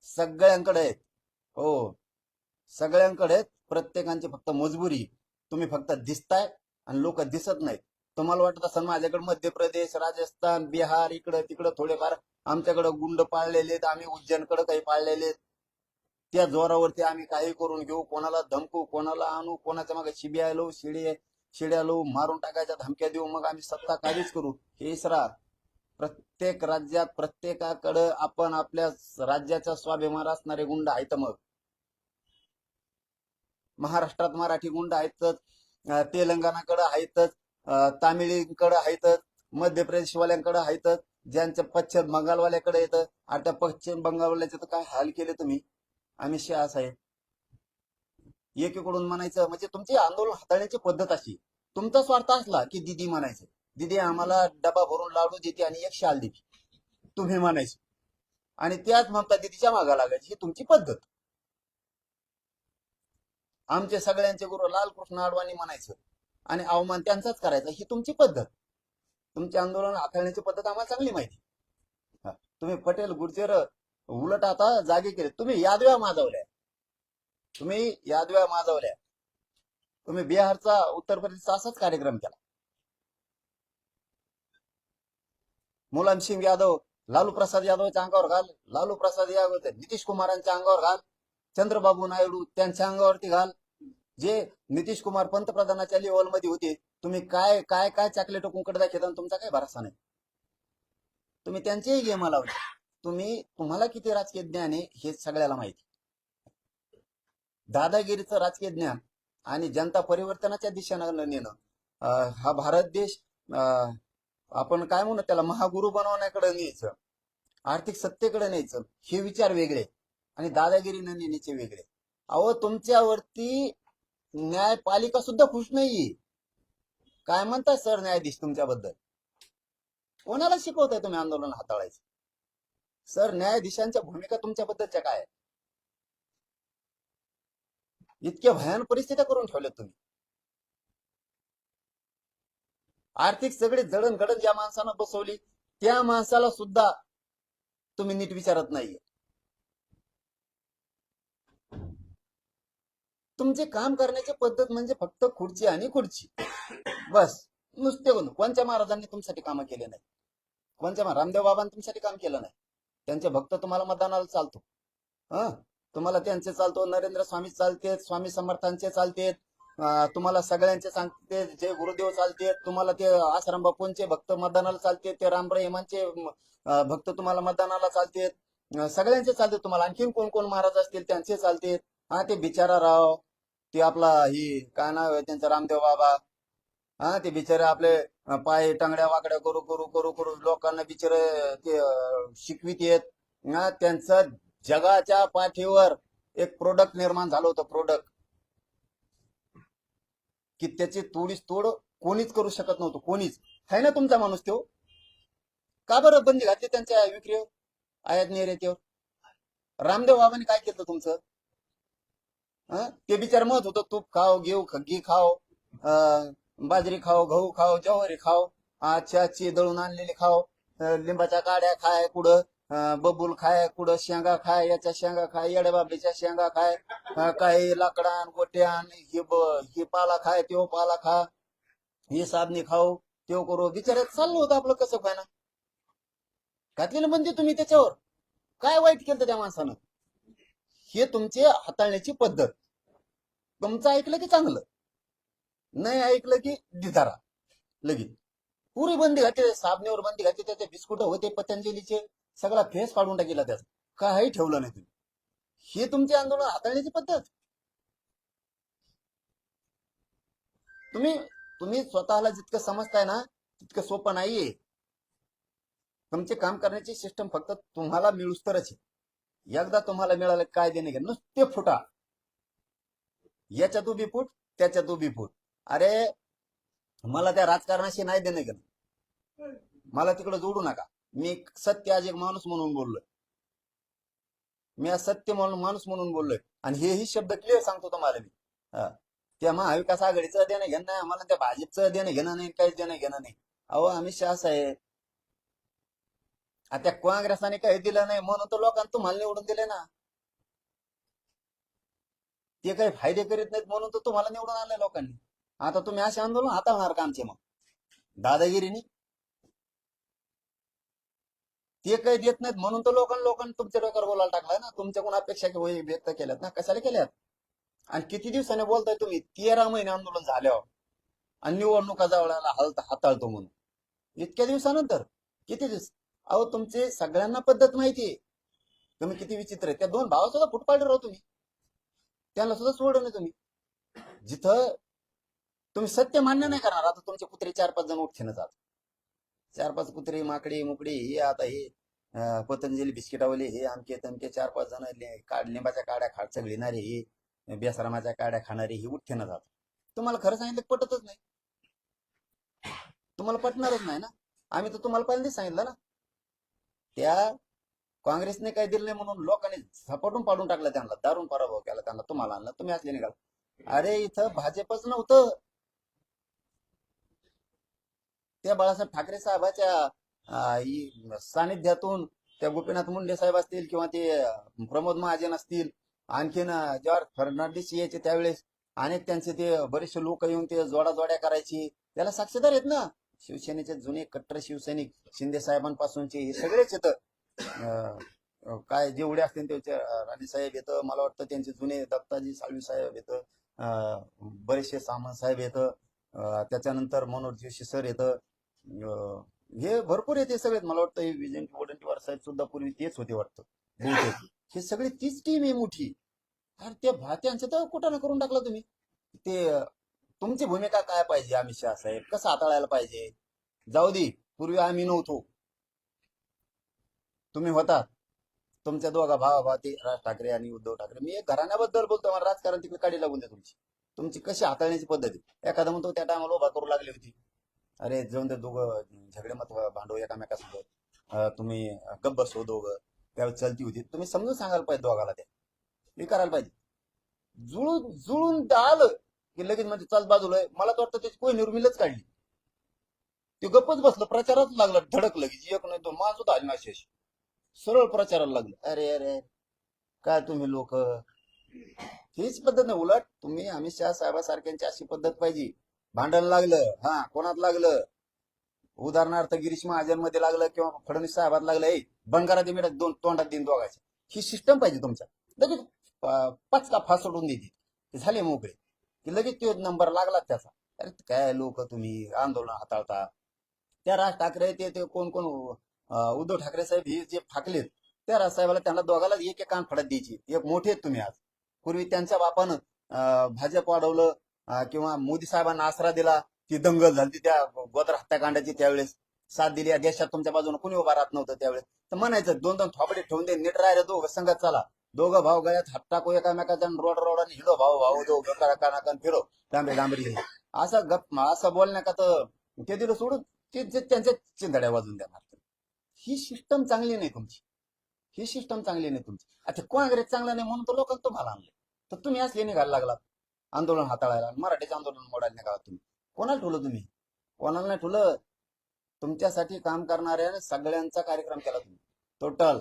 सगळ्यांकडे आहेत. हो, सगळ्यांकडे आहेत. प्रत्येकांची फक्त मजबुरी तुम्ही फक्त दिसताय आणि लोक दिसत नाहीत. तुम्हाला वाटत असेल माझ्याकडे मध्य प्रदेश, राजस्थान, बिहार, इकडं तिकडं थोडेफार आमच्याकडे गुंड पाळलेले आहेत, आम्ही उज्जैनकडे काही पाळलेले आहेत. त्या जोरावरती आम्ही काही करून घेऊ, कोणाला धमकू, कोणाला आणू, कोणाच्या मागे शिबिया लावू, शिड्या लावू, मारून टाकायच्या धमक्या देऊ, मग आम्ही सत्ता काबीज करू. हे इसरा प्रत्येक राज्यात प्रत्येकाकडे आपण आपल्या राज्याचा स्वाभिमान असणारे गुंड आहेत. मग महाराष्ट्रात मराठी गुंड आहेतच, तेलंगणाकडे आहेतच, तामिळीकडे आहेतच, मध्य प्रदेशवाल्यांकडे आहेतच, ज्यांच्या पश्चिम बंगालवाल्याकडे येतं. आता पश्चिम बंगालवाल्याचे तर काय हाल केले तुम्ही, अमित शहा साहेब. एकीकडून म्हणायचं म्हणजे तुमची आंदोलन हाताळण्याची पद्धत अशी, तुमचा स्वार्थ असला की दिदी म्हणायचं, दिदी आम्हाला डबा भरून लाडू देते आणि एक शाल देते, तुम्ही म्हणायचं, आणि त्याच म्हणता दिदीच्या मागा लागायची. ही तुमची पद्धत. आमचे सगळ्यांचे गुरु लालकृष्ण अडवाणी म्हणायचं आणि अवमान त्यांचाच करायचा. ही तुमची पद्धत. तुमचे आंदोलन हाताळण्याची पद्धत आम्हाला चांगली माहिती. हा. तुम्ही पटेल गुर्जर उलट आता जागे केले. तुम्ही यादव्या माजवल्या, तुम्ही बिहारचा, उत्तर प्रदेशचा असाच कार्यक्रम केला. मुलायम सिंग यादव, लालू प्रसाद यादवच्या अंगावर घाल, लालू प्रसाद यादव नितीश कुमारांच्या अंगावर घाल, चंद्रबाबू नायडू त्यांच्या अंगावरती घाल. जे नितीश कुमार पंतप्रधानाच्या लेवलमध्ये होते, तुम्ही काय काय काय चॉकलेट कुंकड दाखवता, तुमचा काय भरोसा नाही. तुम्ही त्यांचेही गेम लावले. तुम्हाला किती राजकीय ज्ञान आहे हे सगळ्याला माहिती. दादागिरीचं राजकीय ज्ञान आणि जनता परिवर्तनाच्या दिशेनं नेणं, हा भारत देश आपण काय म्हणू त्याला महागुरु बनवण्याकडे न्यायचं, आर्थिक सत्तेकडे न्यायचं, हे विचार वेगळे आणि दादागिरीनं नेण्याचे वेगळे. अहो तुमच्यावरती न्यायपालिका सुद्धा खुश नाहीये. काय म्हणताय सर न्यायाधीश तुमच्याबद्दल? कोणाला शिकवताय तुम्ही आंदोलन हाताळायचं? सर न्यायाधीशांच्या भूमिका तुमच्याबद्दलच्या काय आहेत? इतक्या भयान परिस्थित्या करून ठेवल्यात तुम्ही. आर्थिक सगळे जडणघडण ज्या माणसानं बसवली त्या माणसाला सुद्धा तुम्ही नीट विचारत नाहीये. तुमचे काम करण्याची पद्धत म्हणजे फक्त खुर्ची आणि खुर्ची, बस. नुसते कोणत्या महाराजांनी तुमच्यासाठी कामं केले नाही? रामदेव बाबांनी तुमच्यासाठी काम केलं नाही? त्यांचे भक्त तुम्हाला मतदानाला चालतो, तुम्हाला त्यांचे चालतो, नरेंद्र स्वामी चालते, स्वामी समर्थांचे चालते, तुम्हाला सगळ्यांचे सांगते, जे गुरुदेव चालते, तुम्हाला ते आसाराम बापूंचे भक्त मतदानाला चालते, ते राम रहिमांचे भक्त तुम्हाला मतदानाला चालते, सगळ्यांचे चालते. तुम्हाला आणखीन कोण कोण महाराज असतील त्यांचे चालते. हा ते बिचारा राव, ते आपला ही काय नाव आहे त्यांचं, रामदेव बाबा, ते बिचारे आपले पाय टांगड्या वाकड्या करू करू करू करू लोकांना बिचारे ते शिकवित येत. त्यांचं जगाच्या पाठीवर एक प्रोडक्ट निर्माण झालं होतं, प्रोडक्ट की त्याची तोडीस तोड कोणीच करू शकत नव्हतं, कोणीच. आहे ना तुमचा माणूस तो? का बरं बंदी घातली त्यांच्या विक्रीवर, आयात निर्यातीवर? रामदेव बाबांनी काय केलं तुमचं? ते बिचार म्हणत होतं तूप खाओ, घी खाओ, बाजरी खाओ, गहू खाओ, ज्वारी खाओ, आजची दळून आणलेली खाओ, लिंबाच्या काड्या खाय कुठं, बबूल खाय कुठं, शेंगा खाय, याच्या शेंगा खाय, येड्या बाबलीच्या शेंगा खाय, काही लाकडान गोट्यान ही पाला खाय, त्यो पाला खा, ही साबणी खाऊ, त्यो करू. बिचाऱ्यात चाललं होतं आपलं कसं काय ना. घातलेलं म्हणजे तुम्ही त्याच्यावर काय वाईट केलं त्या माणसानं? हे तुमचे हाताळण्याची पद्धत. तुमचं ऐकलं की चांगलं, नाही ऐकलं की दिधारा लगेच. पुरी बंदी घातली, साबणीवर बंदी घातली, त्याचे बिस्कुट होते पतंजलीचे, सगळा फेस काढून टाकला त्याचा, काही ठेवलं नाही तुम्ही. हे तुमचे आंदोलन हाताळण्याची पद्धत. तुम्ही स्वतःला जितकं समजताय ना तितकं सोपं नाहीये. तुमचे काम करण्याची सिस्टम फक्त तुम्हाला मिळूस तरच आहे. एकदा तुम्हाला मिळालं काय देणे घ्या, नुसते फुटा, याच्यात उभी फूट, त्याच्यात उभी फूट. अरे मला त्या राजकारणाशी नाही देणं घेणं, मला तिकडे जोडू नका. मी सत्य आज एक माणूस म्हणून बोललोय, मी आज सत्य म्हणून माणूस म्हणून बोललोय, आणि हेही शब्द क्लिअर सांगतो तुम्हाला मी. त्या महाविकास आघाडीचं देणं घेणं नाही आम्हाला, त्या भाजपचं देणं घेणं नाही, काहीच देणं घेणं नाही. अहो अमित शहा साहेब, त्या काँग्रेसाने काही दिलं नाही म्हणून तर लोकांना तुम्हाला निवडून दिले ना. ते काही फायदे करीत नाहीत म्हणून तर तुम्हाला निवडून आणले लोकांनी. आता तुम्ही असे आंदोलन हाताळणार का आमचे? मग दादागिरीनी ते काही देत नाहीत म्हणून तर लोकांनी तुमच्या डोक्यावर बोलायला टाकलाय ना. तुमच्याकडून अपेक्षा व्यक्त केल्यात ना, कशाला केल्यात? आणि किती दिवसाने बोलताय तुम्ही? 13 महिने आंदोलन झाल्यावर आणि निवडणुका जवळला हाताळतो म्हणून. इतक्या दिवसानंतर किती दिवस? अहो, तुमचे सगळ्यांना पद्धत माहितीये. तुम्ही किती विचित्र आहे. त्या दोन भावा सुद्धा फुट पाडले राहू तुम्ही. त्यांना सुद्धा सोडलं नाही तुम्ही. जिथं तुम्ही सत्य मान्य नाही करणार, आता तुमचे कुत्रे 4-5 जण उठते जात. 4-5 कुत्रे, माकडे मुकडे, हे आता हे पतंजली बिस्किटावले, हे आमके तमके 4-5 जण लिंबाच्या काड्या चगळीणारे, हे बेसरामाच्या काड्या खाणारे, हे उठते जात. तुम्हाला खरं सांगितलं की पटतच नाही. तुम्हाला पटणारच नाही ना. आम्ही तर तुम्हाला पहिल्यांदाच सांगितलं ना. त्या काँग्रेसने काही दिलं नाही म्हणून लोकांनी झपाटून पाडून टाकलं त्यांना, दारून पराभव केला त्यांना. तुम्हाला आणलं, तुम्ही असले निघाल. अरे इथं भाजपच नव्हतं. त्या बाळासाहेब ठाकरे साहेबाच्या सानिध्यातून त्या गोपीनाथ मुंडे साहेब असतील किंवा ते प्रमोद महाजन असतील, आणखीन जॉर्ज फर्नांडिस यायचे त्यावेळेस, अनेक त्यांचे ते बरेचसे लोक येऊन ते जोड्या करायची, त्याला साक्षीदार आहेत ना. शिवसेनेचे जुने कट्टर शिवसैनिक शिंदे साहेबांपासूनचे हे सगळेच येतं. काय जेवढे असतील त्याचे राणे साहेब येतं, मला वाटतं त्यांचे जुने दत्ताजी साळवी साहेब येतं, बरेचसे सामंत साहेब येतं, त्याच्यानंतर मनोज जोशी सर येतं. हे भरपूर येते सगळेच. मला वाटतं हे विजय वडेट्टीवार साहेब सुद्धा पूर्वी तेच होते वाटतं बहुतेक. हे सगळी तीच टीम आहे मोठी. अरे त्या भात्यांचं तर कुठं करून टाकलं तुम्ही. ते तुमची भूमिका काय पाहिजे? अमित शहा साहेब कसं हाताळायला पाहिजे? जाऊ दे, पूर्वी आम्ही नव्हतो, तुम्ही होता. तुमच्या दोघा भावा ते राज ठाकरे आणि उद्धव ठाकरे. मी एक घराण्याबद्दल बोलतो, मला राजकारण तिकडे काढी लागून द्या. तुमची कशी हाताळण्याची पद्धत आहे. एखादा म्हणतो त्या टायमाला उभा करू लागली होती. अरे जाऊन ते दोघं झगडे मत भांडव एकामेकासोबत, तुम्ही गब्बस हो दोघं, त्यावेळेस चलती होती. तुम्ही समजून सांगायला पाहिजे दोघाला. त्या हे करायला पाहिजे. जुळून जुळून आलं की लगेच म्हणजे चाल बाजूला आहे. मला तर वाटतं त्याची कोणी निर्मिलच काढली. ते गप्पच बसलं, प्रचारात लागलं धडक लगेच. एक नाही तो माझ होता आशेष सरळ प्रचाराला लागलं. अरे अरे काय तुम्ही लोक, हीच पद्धत नाही. उलट तुम्ही अमित शहा साहेबांसारख्यांची अशी पद्धत पाहिजे. भांडण लागलं, हा कोणात लागलं, उदाहरणार्थ गिरीश महाजन मध्ये लागलं किंवा फडणवीस साहेबात लागलं, बंद करा ते मिळत दोन तोंडात दिन दोघांच्या. ही सिस्टम पाहिजे तुमच्या. लगेच पचका फास सोडून देते, ते झाले मोकळे की लगेच तो नंबर लागला त्याचा. अरे काय लोक तुम्ही आंदोलन हाताळता. त्या राज ठाकरे ते कोण कोण उद्धव ठाकरे साहेब हे जे फाकलेत, त्या राज साहेबाला त्यांना दोघाला एक एक कान फडत द्यायची. एक मोठे आहेत तुम्ही आज. पूर्वी त्यांच्या बापानं भाजप वाढवलं, किंवा मोदी साहेबांना आसरा दिला, ती दंगल झाली त्या गोदर हत्याकांडाची, त्यावेळेस साथ दिली. या देशात तुमच्या बाजूने कुणी उभा राहत नव्हतं त्यावेळेस. तर म्हणायचं दोन दोन थोपडे ठेवून दे, नीट राहिले दोघं संगत चाला. दोघं भाऊ गळ्यात हात टाकू एकामेकाच्या, रोड आणि हिडो भाऊ भाऊ दोघं कानाकान फिरो डांबरी असं गप असं बोलण्या का तर ते दिलं सोडून ते त्यांच्या चिंधड्या वाजून देणार. ही सिस्टम चांगली नाही तुमची. ही सिस्टम चांगली नाही तुमची. आता काँग्रेस चांगला नाही म्हणून तर लोकांना तुम्हाला आणले. तर तुम्ही असले निघायला लागलात आंदोलन हाताळायला. मराठीचं आंदोलन मोडायला निघाला तुम्ही. कोणाला ठेवलं तुम्ही? कोणाला नाही ठेवलं. तुमच्यासाठी काम करणाऱ्या सगळ्यांचा कार्यक्रम केला तुम्ही टोटल.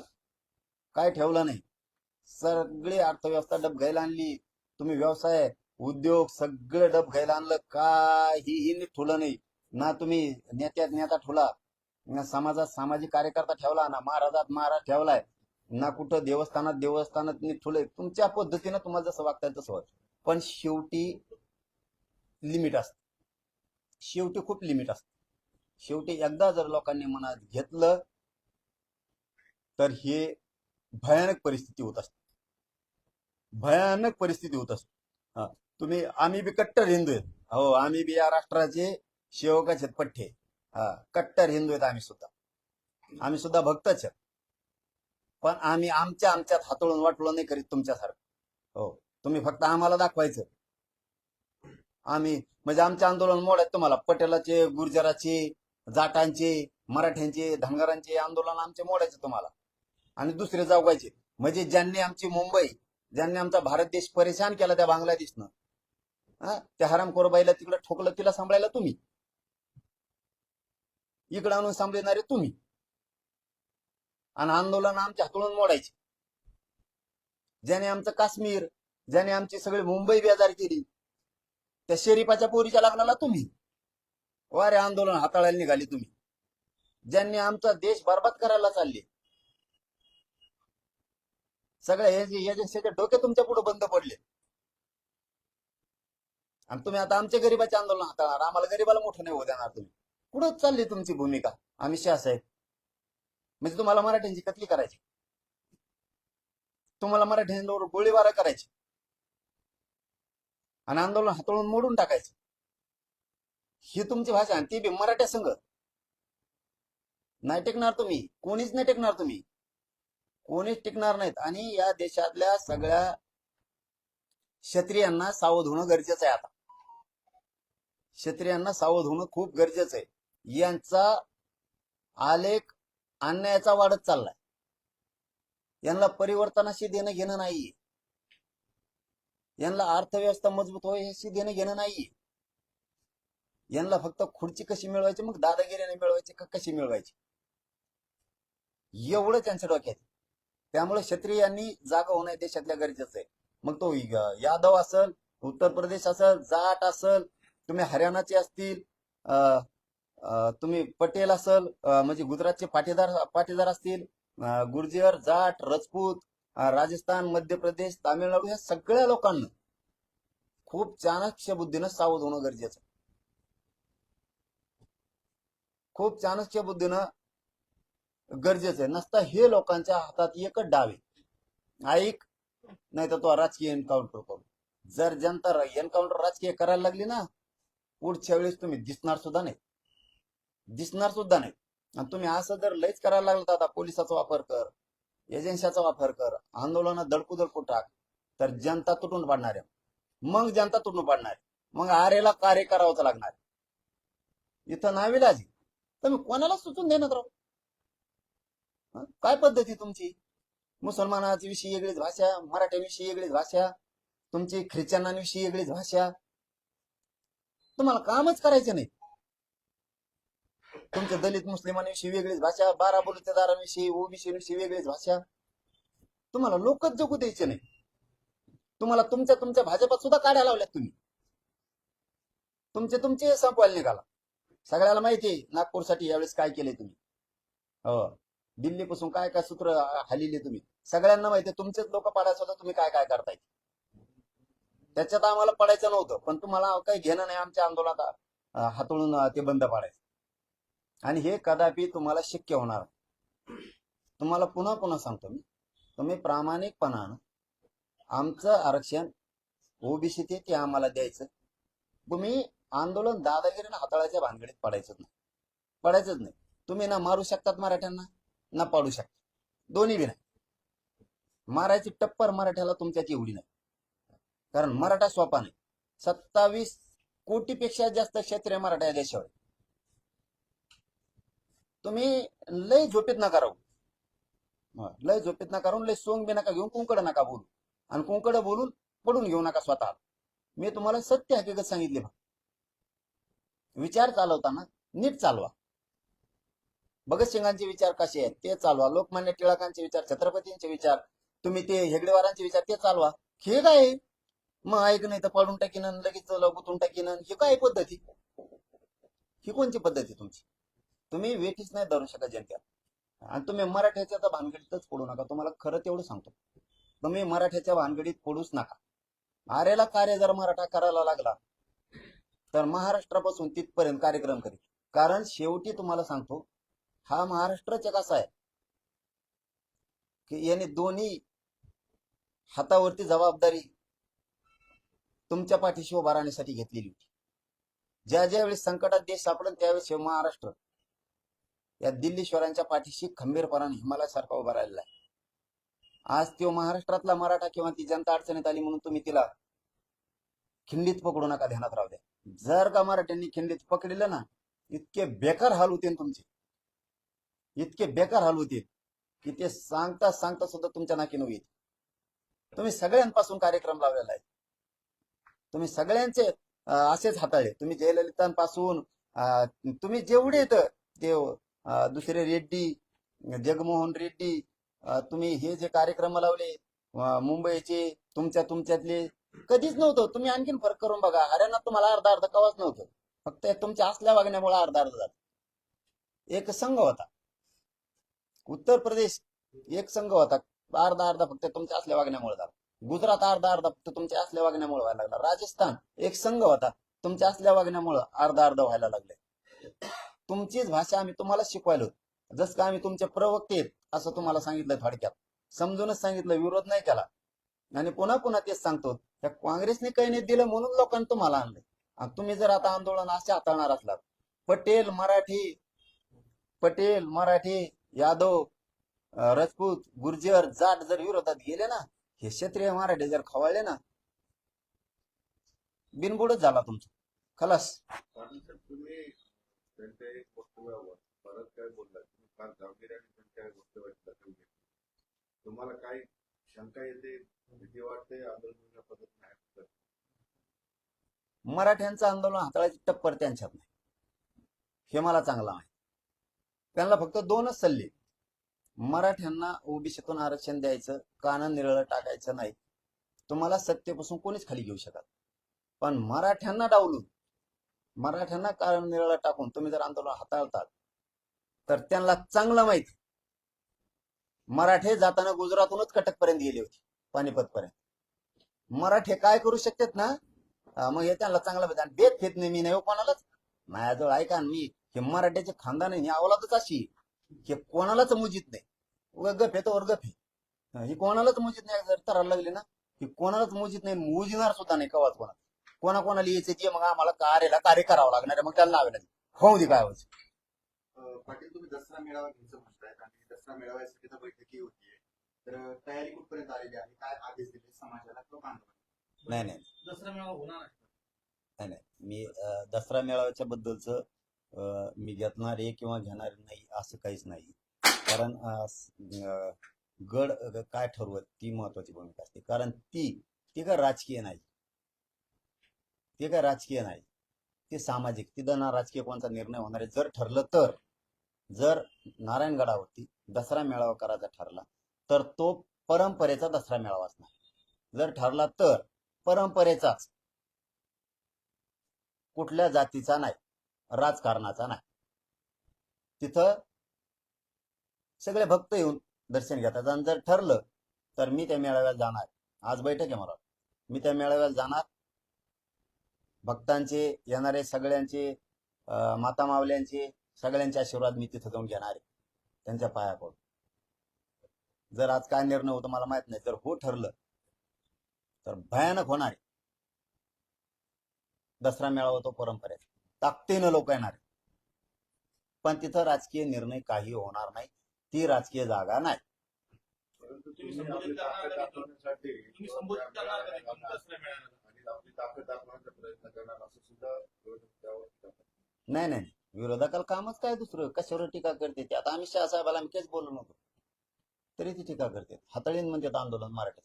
काय ठेवलं नाही. सगळी अर्थव्यवस्था डब घ्यायला आणली तुम्ही. व्यवसाय उद्योग सगळं डब घ्यायला आणलं. काहीही नीट ठेवलं नाही. ना तुम्ही नेत्यात नेता ठेवला, ना समाजात सामाजिक कार्यकर्ता ठेवला, ना महाराजात महाराज ठेवलाय, ना कुठं देवस्थानात नीट ठेवलंय. तुमच्या पद्धतीनं तुम्हाला जसं वागताय तसं वाटतं. पण शेवटी लिमिट असतं. शेवटी खूप लिमिट असतं. शेवटी एकदा जर लोकांनी मनात घेतलं तर हे भयानक परिस्थिती होत असते. भयानक परिस्थिती होत असते. हा, तुम्ही आम्ही बी कट्टर हिंदू आहेत. हो, आम्ही बी या राष्ट्राचे सेवकच आहेत पठ्ठे. हा, कट्टर हिंदू आहेत आम्ही सुद्धा. आम्ही सुद्धा भक्तच आहेत. पण आम्ही आमच्यात हातळून वाटलं नाही करीत तुमच्यासारखं. हो, तुम्ही फक्त आम्हाला दाखवायचं. आम्ही म्हणजे आमचे आंदोलन मोडायचे तुम्हाला. पटेलाचे, गुर्जराचे, जाटांचे, मराठ्यांचे, धनगरांचे आंदोलन आमचे मोडायचे तुम्हाला आणि दुसरे जागवायचे. म्हणजे ज्यांनी आमची मुंबई, ज्यांनी आमचा भारत देश परेशान केला त्या बांगलादेशनं, त्या हरामखोरबाईला तिकडे ठोकलं, तिला सांभाळायला तुम्ही. इकडे आणून सांभाळणारे तुम्ही. आणि आंदोलन आमच्या हातून मोडायचे. ज्याने आमचं काश्मीर, ज्याने आमची सगळी मुंबई बेजार केली, त्या शरीफाच्या पोरीच्या लग्नाला तुम्ही वारे आंदोलन हाताळायला निघाली तुम्ही, ज्यांनी आमचा देश बरबाद करायला चालले. सगळ्या एजन्सीचे डोके तुमच्या पुढे बंद पडले आणि तुम्ही आता आमच्या गरीबाचे आंदोलन हाताळणार, आम्हाला गरीबाला मोठं नाही होऊ देणार. तुम्ही कुठं चालली तुमची भूमिका? आम्ही शाह साहेब म्हणजे तुम्हाला मराठ्यांची कत्ली करायची, तुम्हाला मराठ्यांवर गोळीबार करायची आणि आंदोलन हाताळून मोडून टाकायचं, ही तुमची भाषा. आणि ती बी मराठ्या संघ. नाही टिकणार तुम्ही, कोणीच नाही टिकणार तुम्ही, कोणीच टिकणार नाहीत. आणि या देशातल्या सगळ्या क्षत्रियांना सावध होणं गरजेचं आहे. आता क्षत्रियांना सावध होणं खूप गरजेचं आहे. यांचा आलेख अन्यायाचा वाढत चाललाय. यांना परिवर्तनाशी देणं घेणं नाहीये, यांना अर्थव्यवस्था मजबूत व्हायची देणं घेणं नाहीये. यांना फक्त खुर्ची कशी मिळवायची, मग दादागिरीने मिळवायची का कशी मिळवायची, एवढं त्यांच्या डोक्यात. त्यामुळे क्षत्रियांनी जागा होणं देशातल्या गरजेचं आहे. मग तो यादव असेल, उत्तर प्रदेश असेल, जाट असेल, तुम्ही हरियाणाचे असतील, तुम्ही पटेल असेल, म्हणजे गुजरातचे पाटीदार असतील, गुर्जर, जाट, राजपूत, राजस्थान, मध्य प्रदेश, तामिळनाडू, ह्या सगळ्या लोकांना खूप चाणक्य बुद्धीनं सावध होणं गरजेचं, खूप चाणक्य बुद्धीनं गरजेचं आहे. नसता हे लोकांच्या हातात एकच डाव आहे, ऐक नाही तर तो राजकीय एन्काउंटर करू. जर जनता एन्काउंटर राजकीय करायला लागली ना, पुढच्या वेळेस तुम्ही दिसणार सुद्धा नाही, दिसणार सुद्धा नाही. आणि तुम्ही असं जर लयच करायला लागलं, आता पोलिसाचा वापर कर, एजन्सीचा वापर कर, आंदोलनात दडपू टाक, तर जनता तुटून पडणार आहे. मग जनता तुटून पडणार आहे, मग आरेला कार्य करावंच लागणार. इथं नाविलाज तुम्ही कोणाला सुचून देणार राहू? काय पद्धती तुमची? मुसलमानाची विषयी वेगळीच भाषा, मराठ्यांविषयी वेगळीच भाषा, तुमची ख्रिश्चनांविषयी वेगळीच भाषा. तुम्हाला कामच करायचं नाही. तुमच्या दलित मुस्लिमांविषयी वेगळीच भाषा, बारा बलुतेदारांविषयी, ओबीसी विषयी वेगळीच भाषा. तुम्हाला लोकच जगू द्यायचे नाही. तुम्हाला तुमच्या भाजपात सुद्धा काढ्या लावल्यात तुम्ही, तुमचे संपवायला निघाला. सगळ्याला माहिती आहे नागपूरसाठी यावेळेस काय केले तुम्ही. हो, दिल्लीपासून काय काय सूत्र हलिले तुम्ही, सगळ्यांना माहिती आहे. तुमचेच लोक पाडायचं होतं, तुम्ही काय काय करताय त्याच्यात आम्हाला पडायचं नव्हतं. पण तुम्हाला काही घेणं नाही आमच्या आंदोलनात हातळून ते बंद पाडायचं. आणि हे कदापि तुम्हाला शक्य होणार. तुम्हाला पुन्हा पुन्हा सांगतो मी, तुम्ही प्रामाणिकपणानं आमचं आरक्षण ओबीसी ते आम्हाला द्यायचं. तुम्ही आंदोलन दादागिरीनं हाताळायच्या भानगडीत पडायचंच नाही. तुम्ही ना मारू शकतात मराठ्यांना, ना पाडू शकता, दोन्ही बी नाही. मारायची टप्पर मराठ्याला तुमच्याची एवढी नाही, कारण मराठा सोपा नाही. 27 कोटीपेक्षा जास्त क्षेत्रीय मराठा या देशावर. तुम्ही लय झोपेत नका राहू, लय झोपेत नका राहून, लय सोंग बी नका घेऊन, कुंकड नका बोलू, आणि कुंकड बोलून पडून घेऊ नका स्वतः. मी तुम्हाला सत्य हकीकत सांगितले. विचार चालवताना नीट चालवा. भगतसिंगांचे विचार कसे आहेत ते चालवा, लोकमान्य टिळकांचे विचार, छत्रपतींचे विचार, तुम्ही ते हेगडेवारांचे विचार ते चालवा. हे काय मग ऐक नाही तर पाडून टाकीन, लगेच गुतून टाकीन, हे काय पद्धती? ही कोणची पद्धती तुमची? तुम्ही वेठीच नाही धरू शकत जनतेला. आणि तुम्ही मराठ्याच्या तर भानगडीतच पडू नका. तुम्हाला खरं तेवढं सांगतो, तुम्ही मराठ्याच्या भानगडीत पडूच नका. आरेला कार्य जर मराठा करायला लागला तर महाराष्ट्रापासून तिथपर्यंत कार्यक्रम करीत. कारण शेवटी तुम्हाला सांगतो, हा महाराष्ट्रच एक असा आहे की याने दोन्ही हातावरती जबाबदारी तुमच्या पाठीशी उभा राहण्यासाठी घेतलेली होती. ज्या वेळेस संकटात देश सापडेल त्यावेळेस महाराष्ट्र या दिल्लीश्वरांच्या पाठीशी खंबीरपणाने हिमालयासारखा उभा राहिलेला आहे. आज तो महाराष्ट्रातला मराठा किंवा ती जनता अडचणीत आली म्हणून तुम्ही तिला खिंडीत पकडू नका, ध्यानात राहू द्या. जर का मराठ्यांनी खिंडीत पकडलं ना, इतके बेकार हाल होते तुमचे, इतके बेकार हाल होते की ते सांगता सुद्धा तुमच्या नाकी नव्हे. तुम्ही सगळ्यांपासून कार्यक्रम लावलेला आहे, तुम्ही सगळ्यांचे असेच हाताळले. तुम्ही जयललितांपासून तुम्ही जेवढे येतं ते दुसरे रेड्डी, जगमोहन रेड्डी, तुम्ही हे जे कार्यक्रम लावले मुंबईचे, तुमच्यातले कधीच नव्हतं. तुम्ही आणखीन फरक करून बघा. हरियाणात तुम्हाला अर्धा अर्ध कवाच नव्हतं. फक्त तुमच्या असल्या वागण्यामुळे अर्धा अर्ध झालं. एक संघ होता. उत्तर प्रदेश एक संघ होता. अर्धा अर्धा फक्त तुमच्या असल्या वागण्यामुळे झाला. गुजरात अर्धा अर्धा फक्त तुमच्या असल्या वागण्यामुळे व्हायला लागला. राजस्थान एक संघ होता. तुमच्या असल्या वागण्यामुळे अर्धा अर्ध व्हायला लागले. तुमचीच भाषा आम्ही तुम्हाला शिकवायलो. जसं का आम्ही तुमचे प्रवक्ते आहेत असं तुम्हाला सांगितलं थोडक्यात. समजूनच सांगितलं, विरोध नाही केला. आणि पुन्हा पुन्हा तेच सांगतो, त्या काँग्रेसने काही नाही दिलं म्हणून लोकांनी तुम्हाला आणलं. आणि तुम्ही जर आता आंदोलन असे हाताळणार असलात, पटेल मराठी यादव राजपूत गुर्जर जाट जर विरोधात गेले ना, हे क्षत्रिय मराठी जर खवळले ना, बिनबुडच झाला तुमचं. खलास.
पाटील साहेब, तुम्ही त्यांच्या एक वक्तव्यावर परत काय बोलला, तुम्ही फार गांभीर्याने त्यांच्या वक्तव्याची दखल घेतली. तुम्हाला काही शंका येते, भीती वाटते आंदोलन या पद्धतीने आहे?
मराठ्यांचं आंदोलन हाताळायची टप्पर त्यांच्यात नाही, हे मला चांगलं माहिती. त्यांना फक्त दोनच सल्ले. मराठ्यांना ओबीसीतून आरक्षण द्यायचं, कानं निरळ टाकायचं नाही. तुम्हाला सत्तेपासून कोणीच खाली घेऊ शकत. पण मराठ्यांना डावलून, मराठ्यांना कारण निरळ टाकून तुम्ही जर आंदोलन हाताळतात तर त्यांना चांगलं माहिती. मराठे जाताना गुजरातहूनच कटकपर्यंत गेले होते, पानिपत पर्यंत. मराठे काय करू शकतात ना, मग हे त्यांना चांगलं माहिती. आणि बेत घेत नाही मी, नाही कोणालाच. माझ्याजवळ ऐका, मी हे मराठ्याचे खानदान आहे, ही अवलादच अशी हे कोणालाच मुजीत नाही. गप येतो वर गप आहे, ही कोणालाच मुजीत नाही. जर तरायला लागली ना, ही कोणालाच मुजीत नाही, मुजिणार सुद्धा नाही कवाच कोणाला यायचं जे मग आम्हाला कार्य करावं लागणार आहे, मग त्याला लावेल होऊ दे काय व्हायचं.
पाटील, तुम्ही दसरा मेळावा घ्यायचं म्हणताय आणि दसरा मेळाव्यासाठी तर बैठकी होतीये, तर तयारी कुठपर्यंत आलेली आहे? काय आदेश दिले समाजाला किंवा बांधवांना?
नाही
दसरा मेळावा होणार आहे.
नाही, मी दसरा मेळाव्याच्या बद्दलच मी घेणार आहे किंवा घेणार नाही असं काहीच नाही. कारण गड काय ठरवत ती महत्वाची भूमिका असते. कारण ती काय राजकीय नाही, ते सामाजिक. तिथं ना राजकीय कोणता निर्णय होणार आहे. जर ठरलं तर, जर नारायणगडावरती दसरा मेळावा करायचा ठरला तर तो परंपरेचा दसरा मेळावा असणार. जर ठरला तर परंपरेचाच, कुठल्या जातीचा नाही, राजकारणाचा नाही. तिथं सगळे भक्त येऊन दर्शन घेतात. आणि जर ठरलं तर मी त्या मेळाव्यात जाणार. आज बैठक आहे मला, मी त्या मेळाव्यात जाणार. भक्तांचे येणारे सगळ्यांचे, माता मावल्यांचे सगळ्यांचे आशीर्वाद मी तिथं जाऊन घेणार आहे, त्यांच्या पाया पडून. जर आज काय निर्णय होतो मला माहित नाही. जर हो ठरलं तर भयानक होणार आहे. दसरा मेळावा तो परंपरेचा, ताकदीनं लोक येणार आहे. पण तिथं राजकीय निर्णय काही होणार नाही. ती राजकीय जागा नाही.
परंतु
तुम्ही
तुम्ही
संबोधित
आपली ताकद
करणार का?
दाखवण्यासाठी
तुम्ही संबोधित करणार का तुम्ही दसरा मेळाव्याला?
आणि आपली ताकद दाखवण्याचा प्रयत्न करणार असं सुद्धा विरोधक त्यावर टीका करतात.
नाही, विरोधकाला कामच काय दुसरं, कशावर टीका करते ते. आता अमित शहा साहेबाला आम्ही काहीच बोललो नव्हतो, तरी ती टीका करते. हाताळीन म्हणतात आंदोलन मराठीच.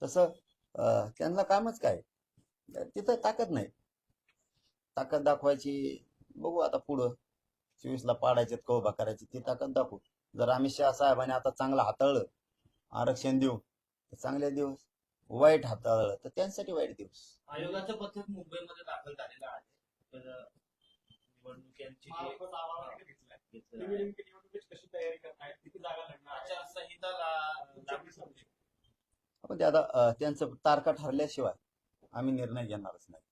तसं त्यांना कामच काय, तिथं ताकद नाही. ताकद दाखवायची, बघू आता पुढं 24ला पाडायचे कौभा करायची, ती ताकद दाखवू. जर अमित शहा साहेबांनी आता चांगलं हाताळलं, आरक्षण देऊ तर चांगले दिवस, वाईट हाताळलं तर त्यांच्यासाठी वाईट दिवस.
आयोगाचं पथक मुंबईमध्ये दाखल झालेलं आहे. तर निवडणुकीची
मार्फत आवाहन घेतलंय.
घेतलेलं
तुम्ही
आहे.
नेमकी निवडणुकीची कशी तयारी करताय? किती जागा लढणार आहे?
आचारसंहिता लागू झाली.
आपण ते आता त्यांचं तारखा ठरल्याशिवाय आम्ही निर्णय घेणारच नाही.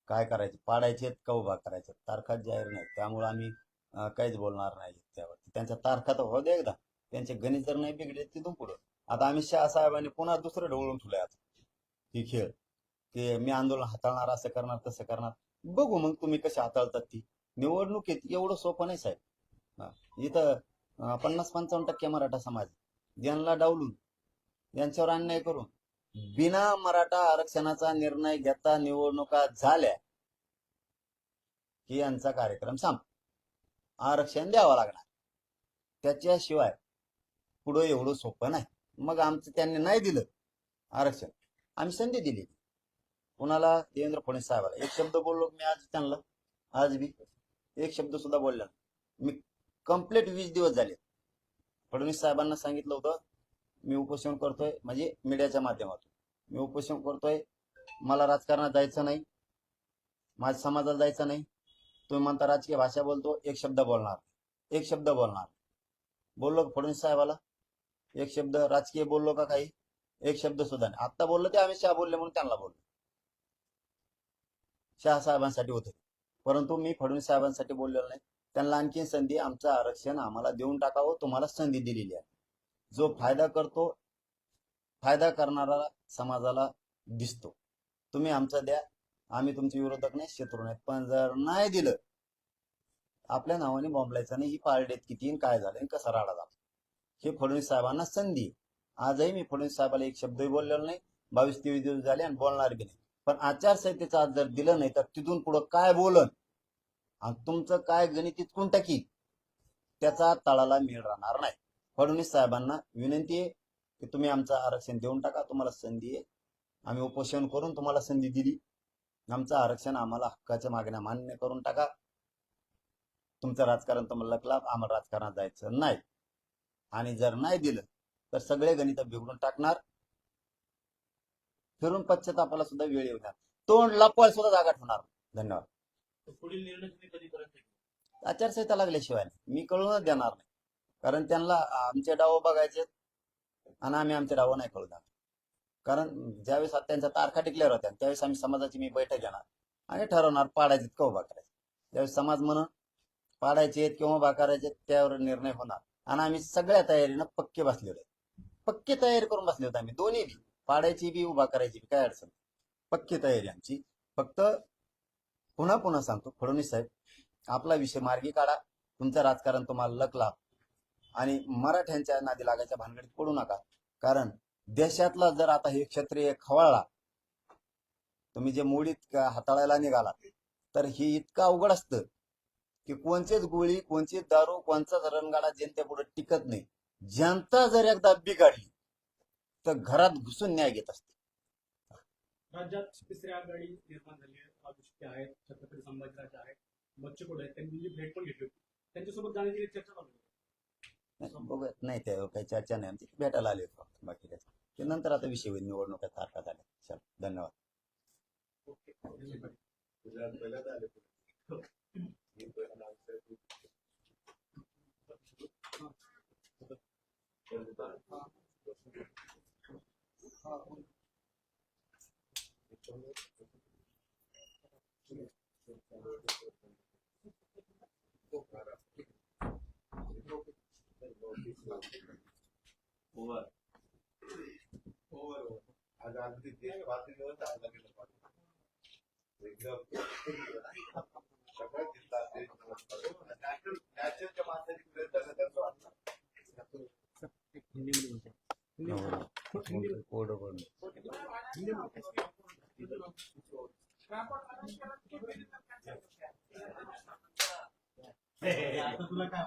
काय करायचे, पाडायचे का उभा करायचे, तारखा जाहीर नाही. त्यामुळे आम्ही काहीच बोलणार नाही त्यावरती. त्यांच्या तारखा तर हो दे एकदा, त्यांचे गणित जर नाही बिघडले तिथून पुढं. आता अमित शहा साहेबांनी पुन्हा दुसरं ढवळून ठेवलंय आता ही खेळ, की मी आंदोलन हाताळणार, असं करणार तसं करणार. बघू मग तुम्ही कसे हाताळतात ती. निवडणुकीत एवढं सोपं नाही साहेब. इथं 50-55% मराठा समाज, ज्यांना डावलून, यांच्यावर अन्याय करून, बिना मराठा आरक्षणाचा निर्णय घेता निवडणुका झाल्या की यांचा कार्यक्रम संप, आरक्षण द्यावं लागणार. त्याच्याशिवाय पुढं एवढं सोपं नाही. मग आमचं त्यांनी नाही दिलं आरक्षण, आम्ही संधी दिली कुणाला, देवेंद्र फडणवीस साहेबाला. एक शब्द बोललो मी आज त्यांना, आज बी एक शब्द सुद्धा बोलला नाही. मी कंप्लीट 20 दिवस झाले फडणवीस साहेबांना सांगितलं होतं मी उपोषण करतोय, म्हणजे मीडियाच्या माध्यमातून. मी उपोषण करतोय. मला राजकारणात जायचं नाही, माझ्या समाजाला जायचं नाही. तुम्ही म्हणता राजकीय भाषा बोलतो, एक शब्द बोलणार, एक शब्द बोलणार. बोललो का फडणवीस साहेबाला एक शब्द राजकीय बोललो का काही? एक शब्द सुद्धा नाही. आता बोललो ते अमित शहा बोलले म्हणून त्यांना बोललो. शहा साहेबांसाठी होते, परंतु मी फडणवीस साहेबांसाठी बोललेलो नाही. त्यांना आणखी संधी, आमचं आरक्षण आम्हाला देऊन टाकावं, तुम्हाला संधी दिलेली आहे. जो फायदा करतो, फायदा करणारा समाजाला दिसतो. तुम्ही आमचा द्या, आम्ही तुमचे विरोधक नाही, शत्रू नाहीत. पण जर नाही दिलं, आपल्या नावाने बॉम्बलायचं नाही. ही पार्टीत किती आणि काय झालं आणि कसा राडा झाला, हे फडणवीस साहेबांना संधी. आजही मी फडणवीस साहेबाला एक शब्दही बोललेलो नाही. 22-23 दिवस झाले आणि बोलणार बी नाही. पण आचारसंहितेचं आज जर दिलं नाही तर तिथून पुढं काय बोलन आणि तुमचं काय गणित इतकून टाकी, त्याचा तळाला मेळ राहणार नाही. फडणवीस साहेबांना विनंती आहे की तुम्ही आमचं आरक्षण देऊन टाका, तुम्हाला संधी आहे. आम्ही उपोषण करून तुम्हाला संधी दिली. आमचं आरक्षण, आम्हाला हक्काच्या मागण्या मान्य करून टाका. तुमचं राजकारण तुम्हाला लाभ, आम्हाला राजकारणात जायचं नाही. आणि जर नाही दिलं तर सगळे गणित बिघडून टाकणार. फिरून पश्चातापाला सुद्धा वेळ येऊ द्या. तोंड लपवायला सुद्धा जागा ठेवणार. धन्यवाद.
पुढील निर्णय तुम्ही कधी करत
आचारसंहिता लागल्याशिवाय मी कळूनच देणार नाही. कारण त्यांना आमचे डाव बघायचे आणि आम्ही आमचे डाव नाही कळू देणार. कारण ज्यावेळेस त्यांच्या तारखा डिक्लेअर होत्या त्यावेळेस आम्ही समाजाची मी बैठक घेणार आणि ठरवणार पाडायचे का उभा करायचे. त्यावेळेस समाज म्हणून पाडायचे किंवा उभा करायचे त्यावर निर्णय होणार. आणि आम्ही सगळ्या तयारीनं पक्के बसलेलो आहे. पक्की तयारी करून बसले होते आम्ही, दोन्ही बी, पाडायची बी उभा करायची बी, काय अडचण. पक्की तयारी आमची. फक्त पुन्हा पुन्हा सांगतो, फडणवीस साहेब आपला विषय मार्गी काढा. तुमचं राजकारण तुम्हाला लकला आणि मराठ्यांच्या नादी लागायच्या भानगडीत पडू नका. कारण देशातला जर आता हे क्षत्रिय खवळला, तुम्ही जे मोडीत हाताळायला निघाला, तर हे इतकं अवघड असतं की कोणचीच गोळी, कोणचीच दारू, कोणचाच रणगाडा जनतेपुढे टिकत नाही. जनता जर एकदा बिघडली तर घरात घुसून न्याय घेत असते.
राज्यात तिसरी आघाडी निर्माण झाली आहे. राजू आहेत, छत्रपती संभाजीराजे आहेत, बच्चू आहेत, त्यांनी भेट पण घेतली होती. त्यांच्यासोबत जाण्याची चर्चा चालू आहे.
बघत नाही, त्या काही चर्चा नाही आमची, भेटायला आले फक्त, बाकी काय ते नंतर आता विषय होईल. निवडणुका तारखा झाल्या. चल, धन्यवाद.
पहिल्यांदा आले आज आधी देश बातमीवर चालला गेलं पाहिजे एकदम सगळ्यात नॅचरलच्या माणसाची प्रयत्न त्यांचं वाटतं.
तुला काय